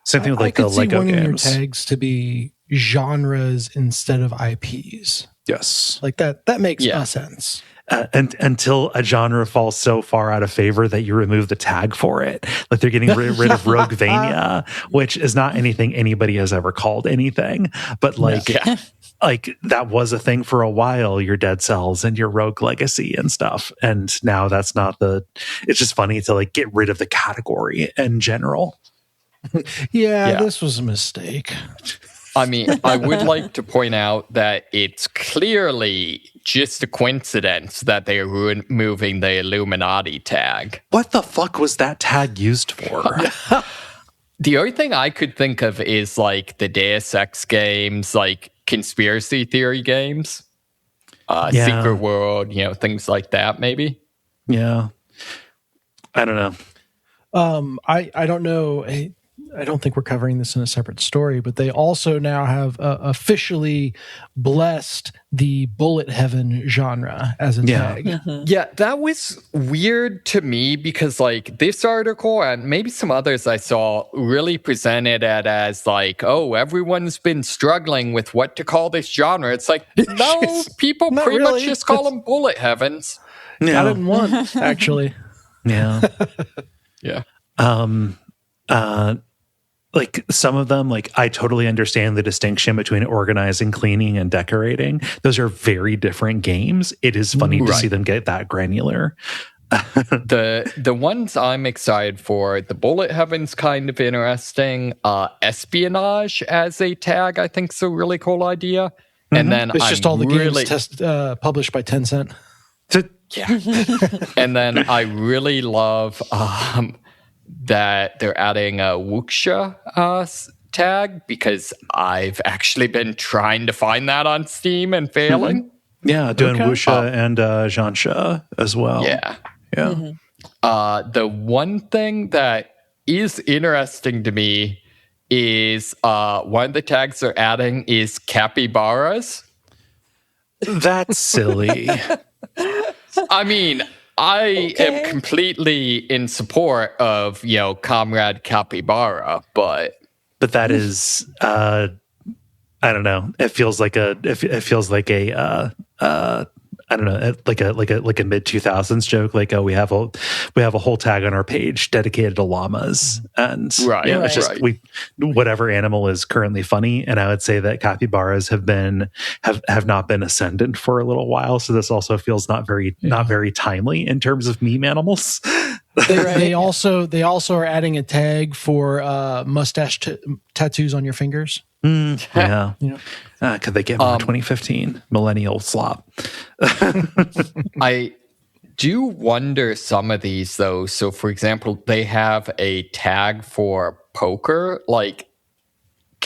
Same thing with like the Lego games. Your tags to be genres instead of IPs. Yes, like that makes no sense. And until a genre falls so far out of favor that you remove the tag for it. Like they're getting rid of Roguevania, which is not anything anybody has ever called anything. But like that was a thing for a while, your Dead Cells and your Rogue Legacy and stuff. And now that's not it's just funny to like get rid of the category in general. This was a mistake. I mean, I would like to point out that it's clearly just a coincidence that they're removing the Illuminati tag. What the fuck was that tag used for? The only thing I could think of is like the Deus Ex games, like conspiracy theory games, Secret World, things like that, maybe. Yeah. I don't know. I don't know. I don't think we're covering this in a separate story, but they also now have officially blessed the bullet heaven genre as a tag. Mm-hmm. Yeah, that was weird to me because like this article and maybe some others I saw really presented it as like, oh, everyone's been struggling with what to call this genre. It's like, no, people pretty much just call them bullet heavens. Got it in one, actually. Yeah. Yeah. Like some of them, like I totally understand the distinction between organizing, cleaning, and decorating. Those are very different games. It is funny to see them get that granular. The ones I'm excited for, the bullet heaven's kind of interesting. Espionage as a tag, I think, is a really cool idea. Mm-hmm. And then it's just all the games published by Tencent. And then I really love that they're adding a wuxia tag because I've actually been trying to find that on Steam and failing. Mm-hmm. Yeah, doing wuxia and zhansha as well. Yeah. Mm-hmm. The one thing that is interesting to me is one of the tags they're adding is capybaras. That's silly. I mean, I am completely in support of, Comrade Capybara, but that is, I don't know. It feels like a I don't know, like a mid 2000s joke. Like, oh, we have a whole tag on our page dedicated to llamas, and it's just whatever animal is currently funny. And I would say that capybaras have not been ascendant for a little while. So this also feels not very timely in terms of meme animals. They also are adding a tag for mustache tattoos on your fingers. Yeah. Could they get more 2015 millennial slop? I do wonder some of these though. So for example, they have a tag for poker. Like,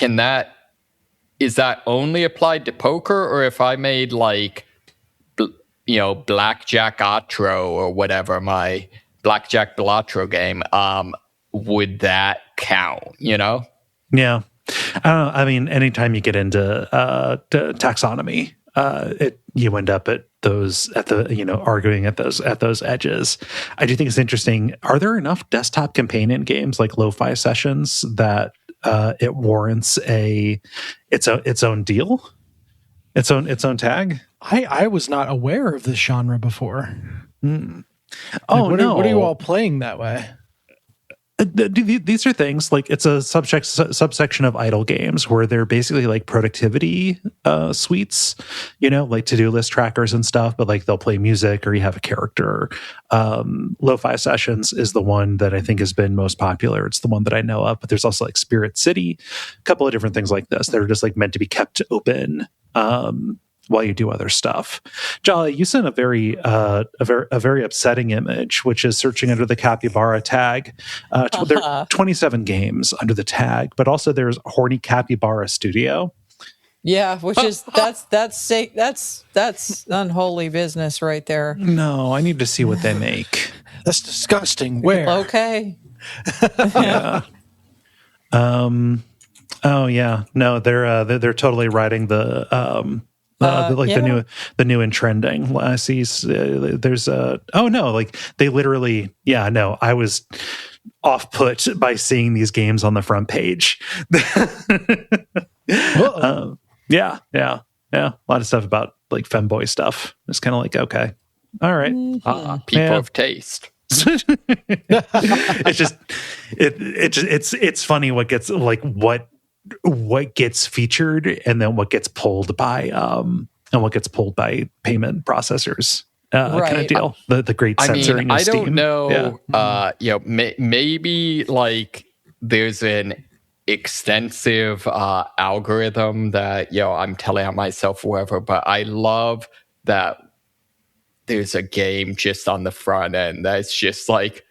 is that only applied to poker, or if I made like, Blackjack Atro or whatever, my Blackjack Bilatro game, would that count? Yeah. I don't know. I mean, anytime you get into taxonomy, you end up at those arguing at those edges. I do think it's interesting. Are there enough desktop companion games like Lo-Fi Sessions that it warrants its own deal, its own tag? I was not aware of this genre before. Oh, no! What are you all playing that way? These are things like it's a subsection of idle games where they're basically like productivity suites, like to-do list trackers and stuff, but like they'll play music or you have a character. Lo-Fi Sessions is the one that I think has been most popular. It's the one that I know of, but there's also like Spirit City, a couple of different things like this that are just like meant to be kept open while you do other stuff. Jala, you sent a very upsetting image, which is searching under the capybara tag. There are 27 games under the tag, but also there's Horny Capybara Studio. Yeah, which is that's unholy business right there. No, I need to see what they make. That's disgusting. Where? Okay. Yeah. Oh yeah. No, they're totally riding the new and trending. I see. There's they literally. Yeah, no, I was off put by seeing these games on the front page. Yeah. A lot of stuff about like femboy stuff. It's kind of like, okay, all right, people of taste. It's funny what gets like what gets featured and then what gets pulled by payment processors kind of deal. The great censoring of Steam. I don't know. Maybe like there's an extensive algorithm that I'm telling out myself whatever, but I love that there's a game just on the front end that's just like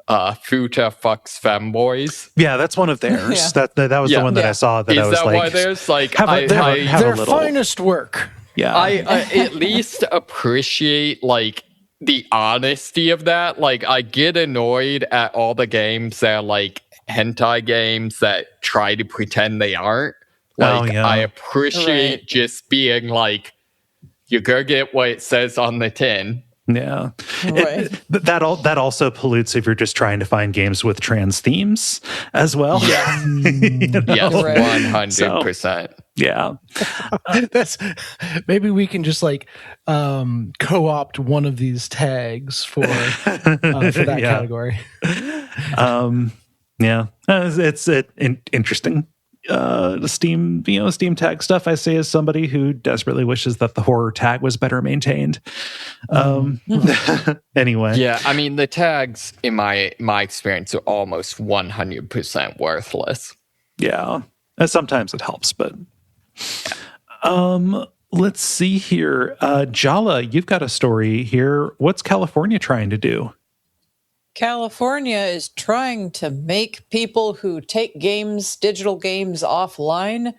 Futa fucks femboys. Yeah, that's one of theirs. That was the one that I saw. That Is I was that like, one of theirs? Like, have their finest work. Yeah, I at least appreciate like the honesty of that. Like, I get annoyed at all the games that are like hentai games that try to pretend they aren't. Like, I appreciate just being like, you go get what it says on the tin. Yeah, right. That also pollutes if you're just trying to find games with trans themes as well. Yeah, yes, 100%. Yeah, that's maybe we can just like co-opt one of these tags for that category. It's interesting. Steam tag stuff. I say as somebody who desperately wishes that the horror tag was better maintained. Anyway, yeah, I mean the tags in my experience are almost 100% worthless. Yeah, sometimes it helps, but let's see here. Jala, you've got a story here. What's California trying to do? California is trying to make people who take digital games offline,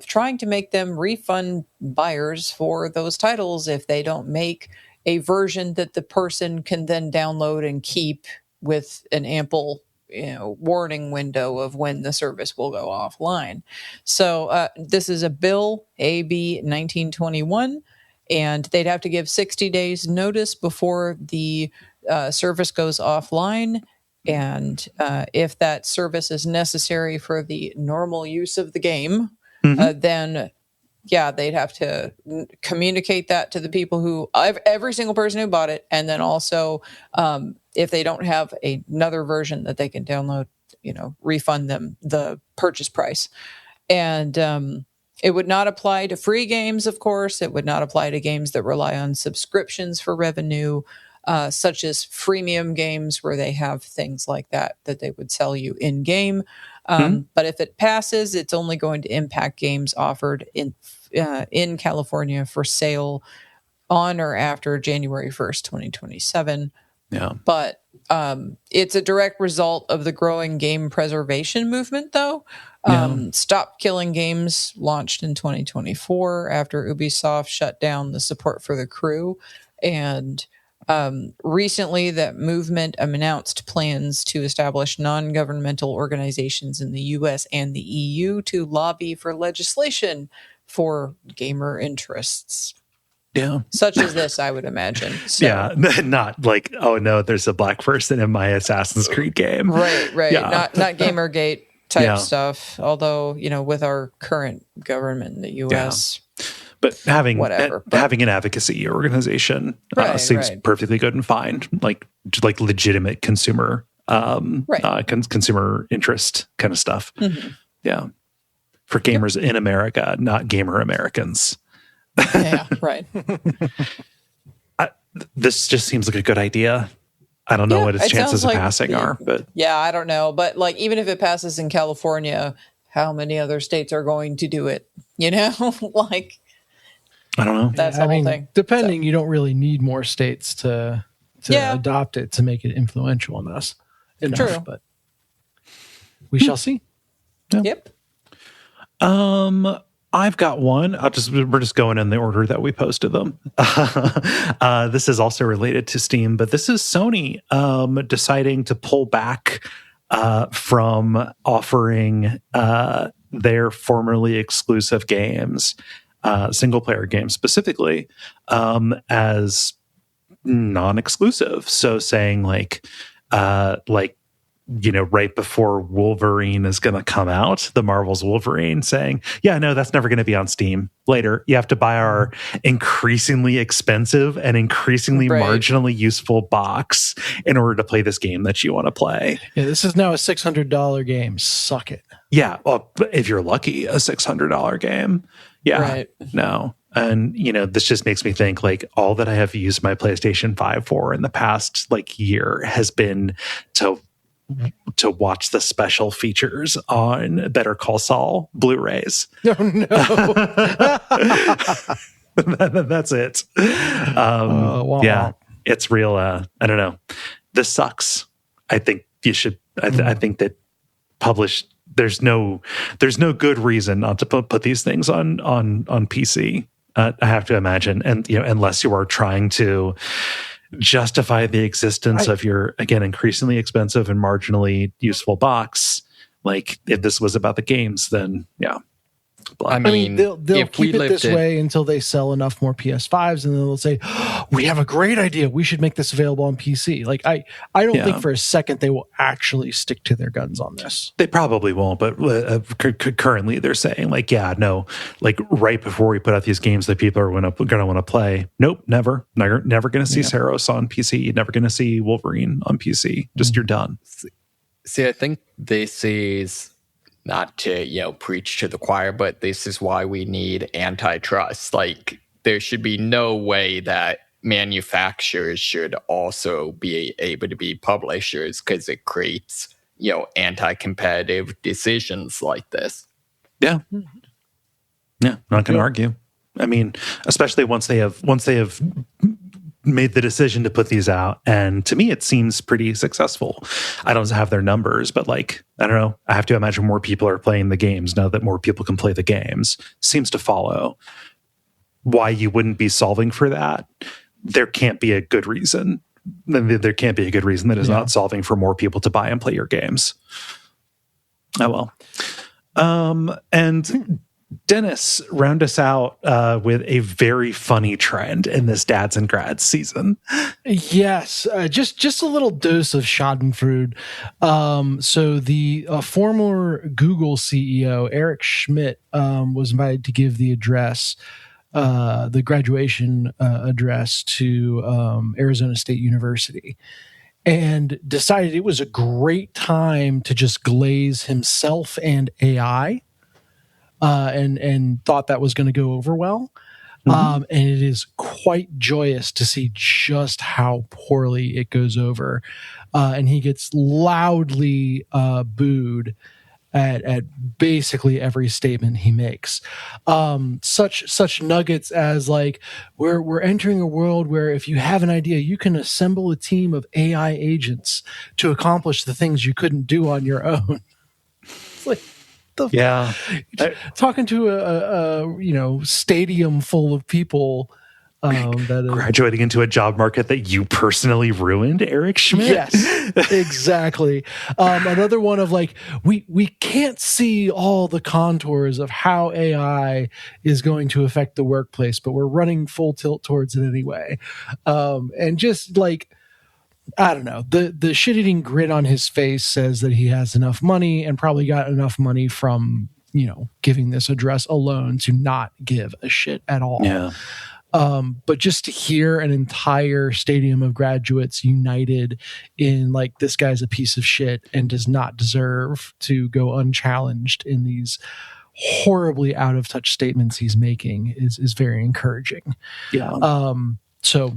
trying to make them refund buyers for those titles if they don't make a version that the person can then download and keep with an ample warning window of when the service will go offline. So this is a bill, AB 1921, and they'd have to give 60 days notice before the service goes offline, and if that service is necessary for the normal use of the game, then they'd have to communicate that to the people who every single person who bought it, and then also if they don't have another version that they can download, refund them the purchase price. And it would not apply to free games, of course. It would not apply to games that rely on subscriptions for revenue, such as freemium games where they have things like that they would sell you in game. But if it passes, it's only going to impact games offered in California for sale on or after January 1st, 2027. Yeah. But it's a direct result of the growing game preservation movement, though. Stop Killing Games launched in 2024 after Ubisoft shut down the support for the Crew. And recently, that movement announced plans to establish non-governmental organizations in the U.S. and the EU to lobby for legislation for gamer interests. Yeah. Such as this, I would imagine. So. Yeah. Not like, oh no, there's a black person in my Assassin's Creed game. Right. Yeah. Not Gamergate type stuff. Although, with our current government in the U.S., but having an advocacy organization seems perfectly good and fine, like legitimate consumer consumer interest kind of stuff. Yeah, for gamers in America, not gamer Americans. Yeah, right. This just seems like a good idea. I don't know what its chances of passing are, but I don't know. But even if it passes in California, how many other states are going to do it? I don't know. That's the whole thing. Depending, you don't really need more states to adopt it to make it influential enough. True. But we shall see. Yeah. Yep. I've got one. We're just going in the order that we posted them. This is also related to Steam, but this is Sony deciding to pull back from offering their formerly exclusive games, single player games specifically, as non-exclusive. So saying right before Wolverine is going to come out, the Marvel's Wolverine, saying, yeah, no, that's never going to be on Steam later. You have to buy our increasingly expensive and increasingly marginally useful box in order to play this game that you want to play. Yeah, this is now a $600 game. Suck it. Yeah, well, if you're lucky, a $600 game. Yeah, right. No. And, this just makes me think all that I have used my PlayStation 5 for in the past year has been to to watch the special features on Better Call Saul Blu-rays. Oh, no. That's it. Yeah, it's real. I don't know. This sucks. I think you should. I think that there's no good reason not to put these things on PC. I have to imagine, and unless you are trying to justify the existence of your, again, increasingly expensive and marginally useful box. Like, if this was about the games, then yeah. I mean, they'll keep it this way until they sell enough more PS5s, and then they'll say, oh, we have a great idea. We should make this available on PC. Like, I don't think for a second they will actually stick to their guns on this. They probably won't, but currently they're saying, like, yeah, no, like right before we put out these games that people are going to want to play. Nope, never going to see Saros on PC. You're never going to see Wolverine on PC. Just you're done. See, I think this is not to, preach to the choir, but this is why we need antitrust. Like, there should be no way that manufacturers should also be able to be publishers, because it creates, anti-competitive decisions like this. Yeah. Yeah, not going to argue. I mean, especially once they have made the decision to put these out, and to me it seems pretty successful. I don't have their numbers, but like, I don't know, I have to imagine more people are playing the games now that more people can play the games. Seems to follow. Why you wouldn't be solving for that, there can't be a good reason. There can't be a good reason that is not solving for more people to buy and play your games. Oh well. And Dennis, round us out with a very funny trend in this Dads and Grads season. Yes, just a little dose of Schadenfreude. So the former Google CEO, Eric Schmidt, was invited to give the address, the graduation address to Arizona State University, and decided it was a great time to just glaze himself and AI. And thought that was going to go over well. And it is quite joyous to see just how poorly it goes over. And he gets loudly booed at basically every statement he makes. Such nuggets as like, we're entering a world where if you have an idea, you can assemble a team of AI agents to accomplish the things you couldn't do on your own. It's like, talking to a stadium full of people that graduating into a job market that you personally ruined, Eric Schmidt. Yes, exactly. Another one of like, we can't see all the contours of how AI is going to affect the workplace, but we're running full tilt towards it anyway. And just like, I don't know, the shit-eating grin on his face says that he has enough money, and probably got enough money from, giving this address alone to not give a shit at all. Yeah. But just to hear an entire stadium of graduates united in like, this guy's a piece of shit and does not deserve to go unchallenged in these horribly out of touch statements he's making is very encouraging. Yeah. So,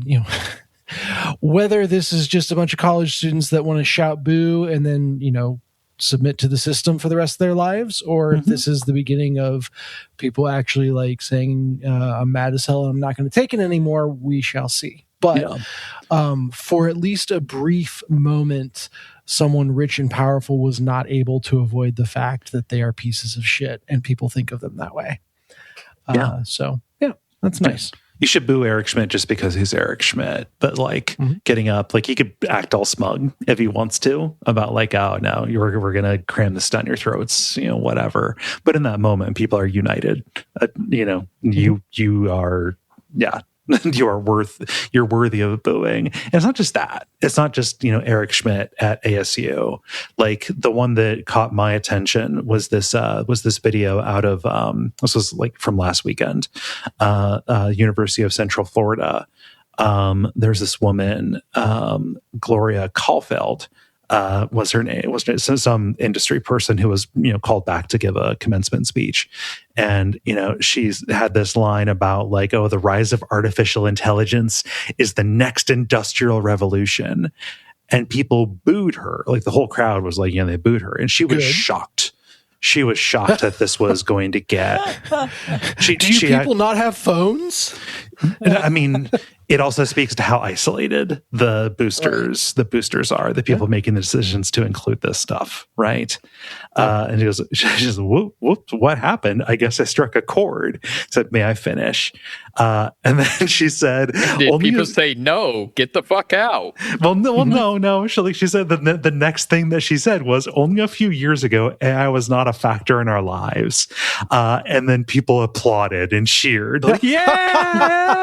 whether this is just a bunch of college students that want to shout boo and then, submit to the system for the rest of their lives, or if this is the beginning of people actually like saying, I'm mad as hell and I'm not going to take it anymore, we shall see. But for at least a brief moment, someone rich and powerful was not able to avoid the fact that they are pieces of shit, and people think of them that way. So, that's nice. You should boo Eric Schmidt just because he's Eric Schmidt, but like getting up, like he could act all smug if he wants to about like, oh no, we're going to cram this down your throats, whatever. But in that moment, people are united. You are, you're worthy of booing. And it's not just that. It's not just, Eric Schmidt at ASU. Like, the one that caught my attention was this video out of, this was like from last weekend, University of Central Florida. There's this woman, Gloria Caulfield, was her name, was some industry person who was, called back to give a commencement speech. And, she's had this line about like, oh, the rise of artificial intelligence is the next industrial revolution. and people booed her. Like the whole crowd was like, they booed her, and she was shocked. She was shocked that this was going to get. Do people not have phones? I mean, it also speaks to how isolated the boosters are, the people making the decisions to include this stuff, right? And she goes, whoops, what happened? I guess I struck a chord. Said, may I finish? And then she said, did people say, no, get the fuck out? Well, no. She said the next thing that she said was, only a few years ago, AI was not a factor in our lives. And then people applauded and cheered. Like, yeah!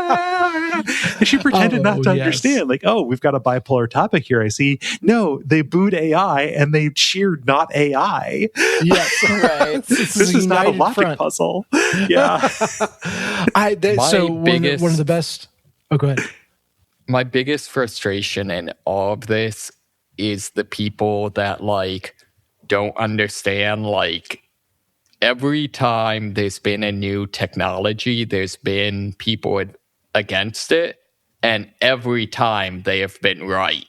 And she pretended not to understand. Like, we've got a bipolar topic here, I see. No, they booed AI and they cheered not AI. Yes, right. This is not a logic puzzle. Yeah. One of the best. Oh, go ahead. My biggest frustration in all of this is the people that don't understand. Every time there's been a new technology, there's been people against it, and every time they have been right.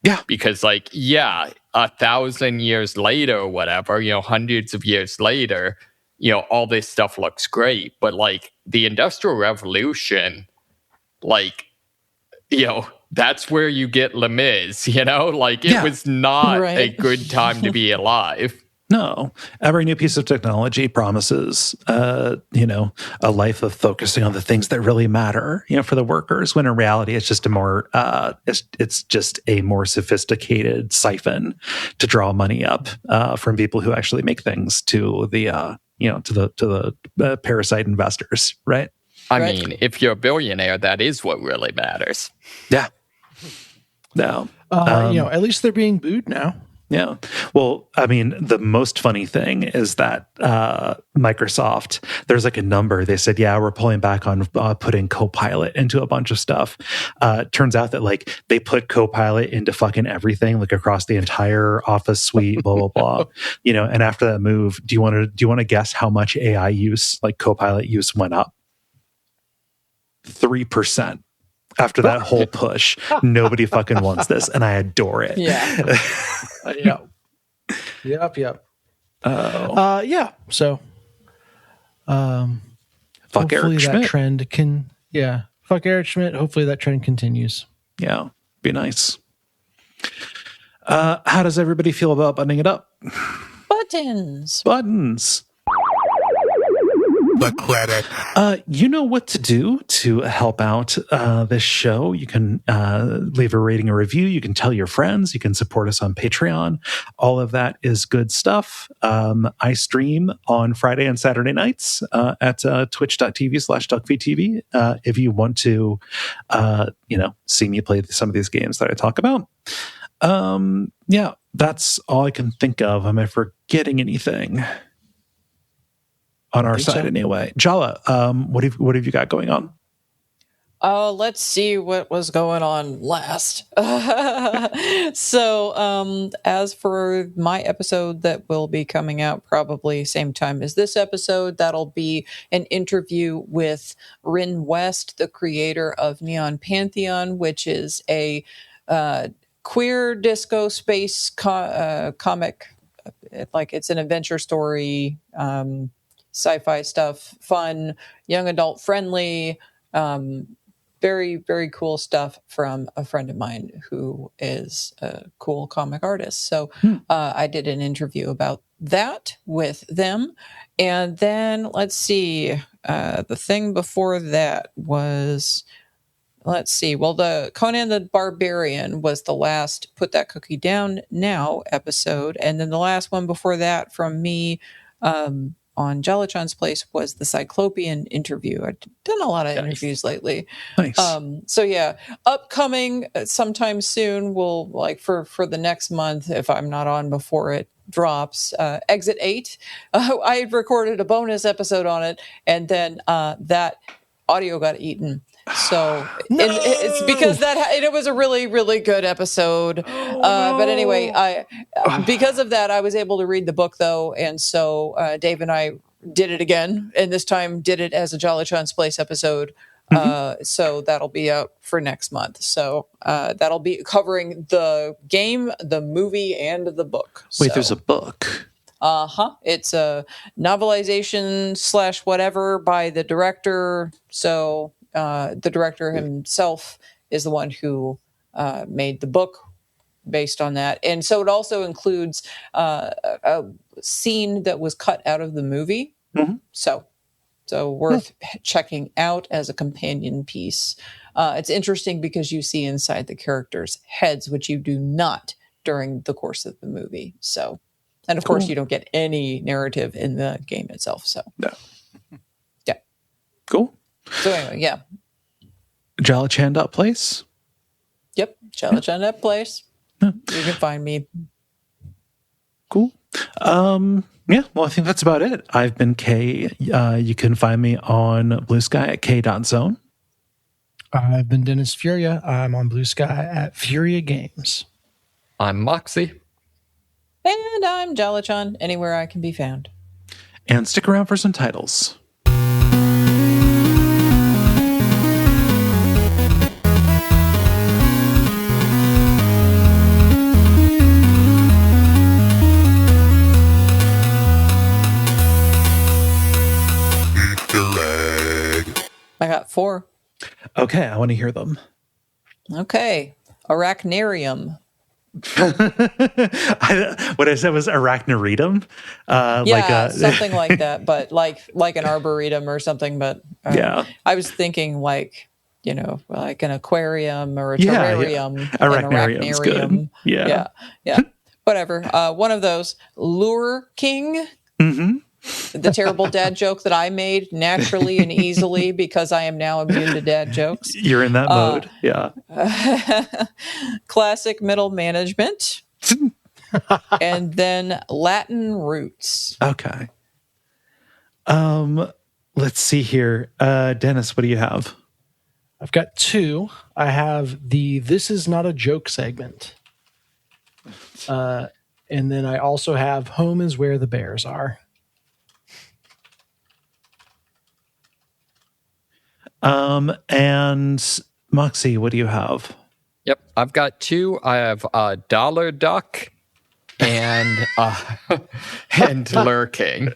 Yeah. Because 1,000 years later or whatever, hundreds of years later, all this stuff looks great. But the Industrial Revolution, that's where you get Les Mis, it was not a good time to be alive. No, every new piece of technology promises, a life of focusing on the things that really matter, for the workers. When in reality, it's just a more, it's just a more sophisticated siphon to draw money up from people who actually make things to the, to the parasite investors, right? I mean, if you're a billionaire, that is what really matters. Yeah. No. At least they're being booed now. Yeah. Well, I mean, the most funny thing is that Microsoft, there's a number. They said, we're pulling back on putting Copilot into a bunch of stuff. Turns out that they put Copilot into fucking everything, across the entire Office suite, blah, blah, blah. And after that move, do you want to guess how much AI use, Copilot use went up? 3%. After that whole push, nobody fucking wants this, and I adore it. Yeah. Yep. Yeah. So, fuck Eric Schmidt. That trend can. Yeah. Fuck Eric Schmidt. Hopefully that trend continues. Yeah. Be nice. How does everybody feel about buttoning it up? Buttons. The credit. You know what to do to help out this show. You can leave a rating or review. You can tell your friends. You can support us on Patreon. All of that is good stuff. I stream on Friday and Saturday nights at twitch.tv/Duckfeed.tv. If you want to, see me play some of these games that I talk about. Yeah, that's all I can think of. Am I forgetting anything? On our side, anyway. Jala, what have you got going on? Let's see what was going on last. So, as for my episode that will be coming out probably same time as this episode, that'll be an interview with Rin West, the creator of Neon Pantheon, which is a queer disco space comic. It's an adventure story. Sci-fi stuff, fun, young adult friendly, very, very cool stuff from a friend of mine who is a cool comic artist. So I did an interview about that with them. And then let's see, the thing before that was, the Conan the Barbarian was the last Put That Cookie Down Now episode. And then the last one before that from me, on Jalachan's Place was the Cyclopean interview. I've done a lot of interviews lately. Nice. So yeah, upcoming sometime soon. We'll for the next month, if I'm not on before it drops, Exit 8. I recorded a bonus episode on it, and then that audio got eaten. So it's because it was a really, really good episode. But anyway, because of that, I was able to read the book though. And so Dave and I did it again, and this time did it as a Jolly Chan's Place episode. So that'll be out for next month. So that'll be covering the game, the movie, and the book. Wait, there's a book. It's a novelization / whatever by the director. So the director himself is the one who made the book based on that. And so it also includes a scene that was cut out of the movie. So worth checking out as a companion piece. It's interesting because you see inside the characters' heads, which you do not during the course of the movie. So, and of course, you don't get any narrative in the game itself. So, yeah, cool. So anyway, yeah, Jalachan.place. Yep, Jalachan.place. You can find me. Cool. Yeah, well, I think that's about it. I've been Kaye. You can find me on Blue Sky at Kaye.zone. I've been Dennis Furia. I'm on Blue Sky at Furia Games. I'm Moxie. And I'm Jalachan, anywhere I can be found. And stick around for some titles. I got 4. Okay, I want to hear them. Okay. Arachnarium. What I said was arachnoridum. Something like that, but like an arboretum or something. But I was thinking like an aquarium or a terrarium. Yeah. Arachnarium's good. Yeah. Whatever. One of those. Lure King. Mm-hmm. The terrible dad joke that I made naturally and easily because I am now immune to dad jokes. You're in that mode. Yeah. Classic middle management. And then Latin roots. Okay. Let's see here. Dennis, what do you have? I've got 2. I have the This Is Not a Joke segment. And then I also have Home is Where the Bears Are. And Moxie, what do you have? Yep, I've got 2. I have Dollar Duck and and Lure King.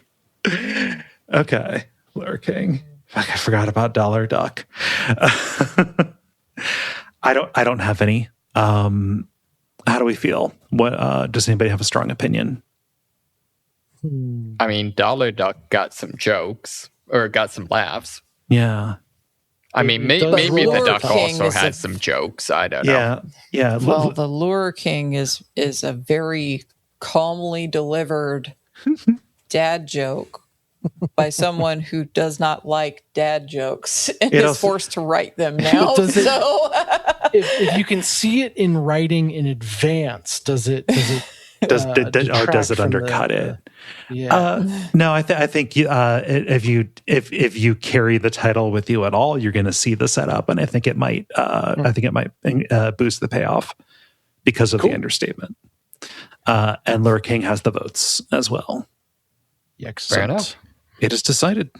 Okay, Lure King. Fuck, I forgot about Dollar Duck. I don't have any. How do we feel? What does anybody have a strong opinion? I mean, Dollar Duck got some jokes or got some laughs. Yeah. I mean, maybe the duck also has some jokes. I don't know. Yeah. Well, the Lure King is a very calmly delivered dad joke by someone who does not like dad jokes and is forced to write them now. If you can see it in writing in advance, does it undercut it? Yeah. No, I think if you carry the title with you at all, you're going to see the setup, and I think it might boost the payoff because of the understatement. And Lure King has the votes as well. Excellent. Fair enough. It is decided.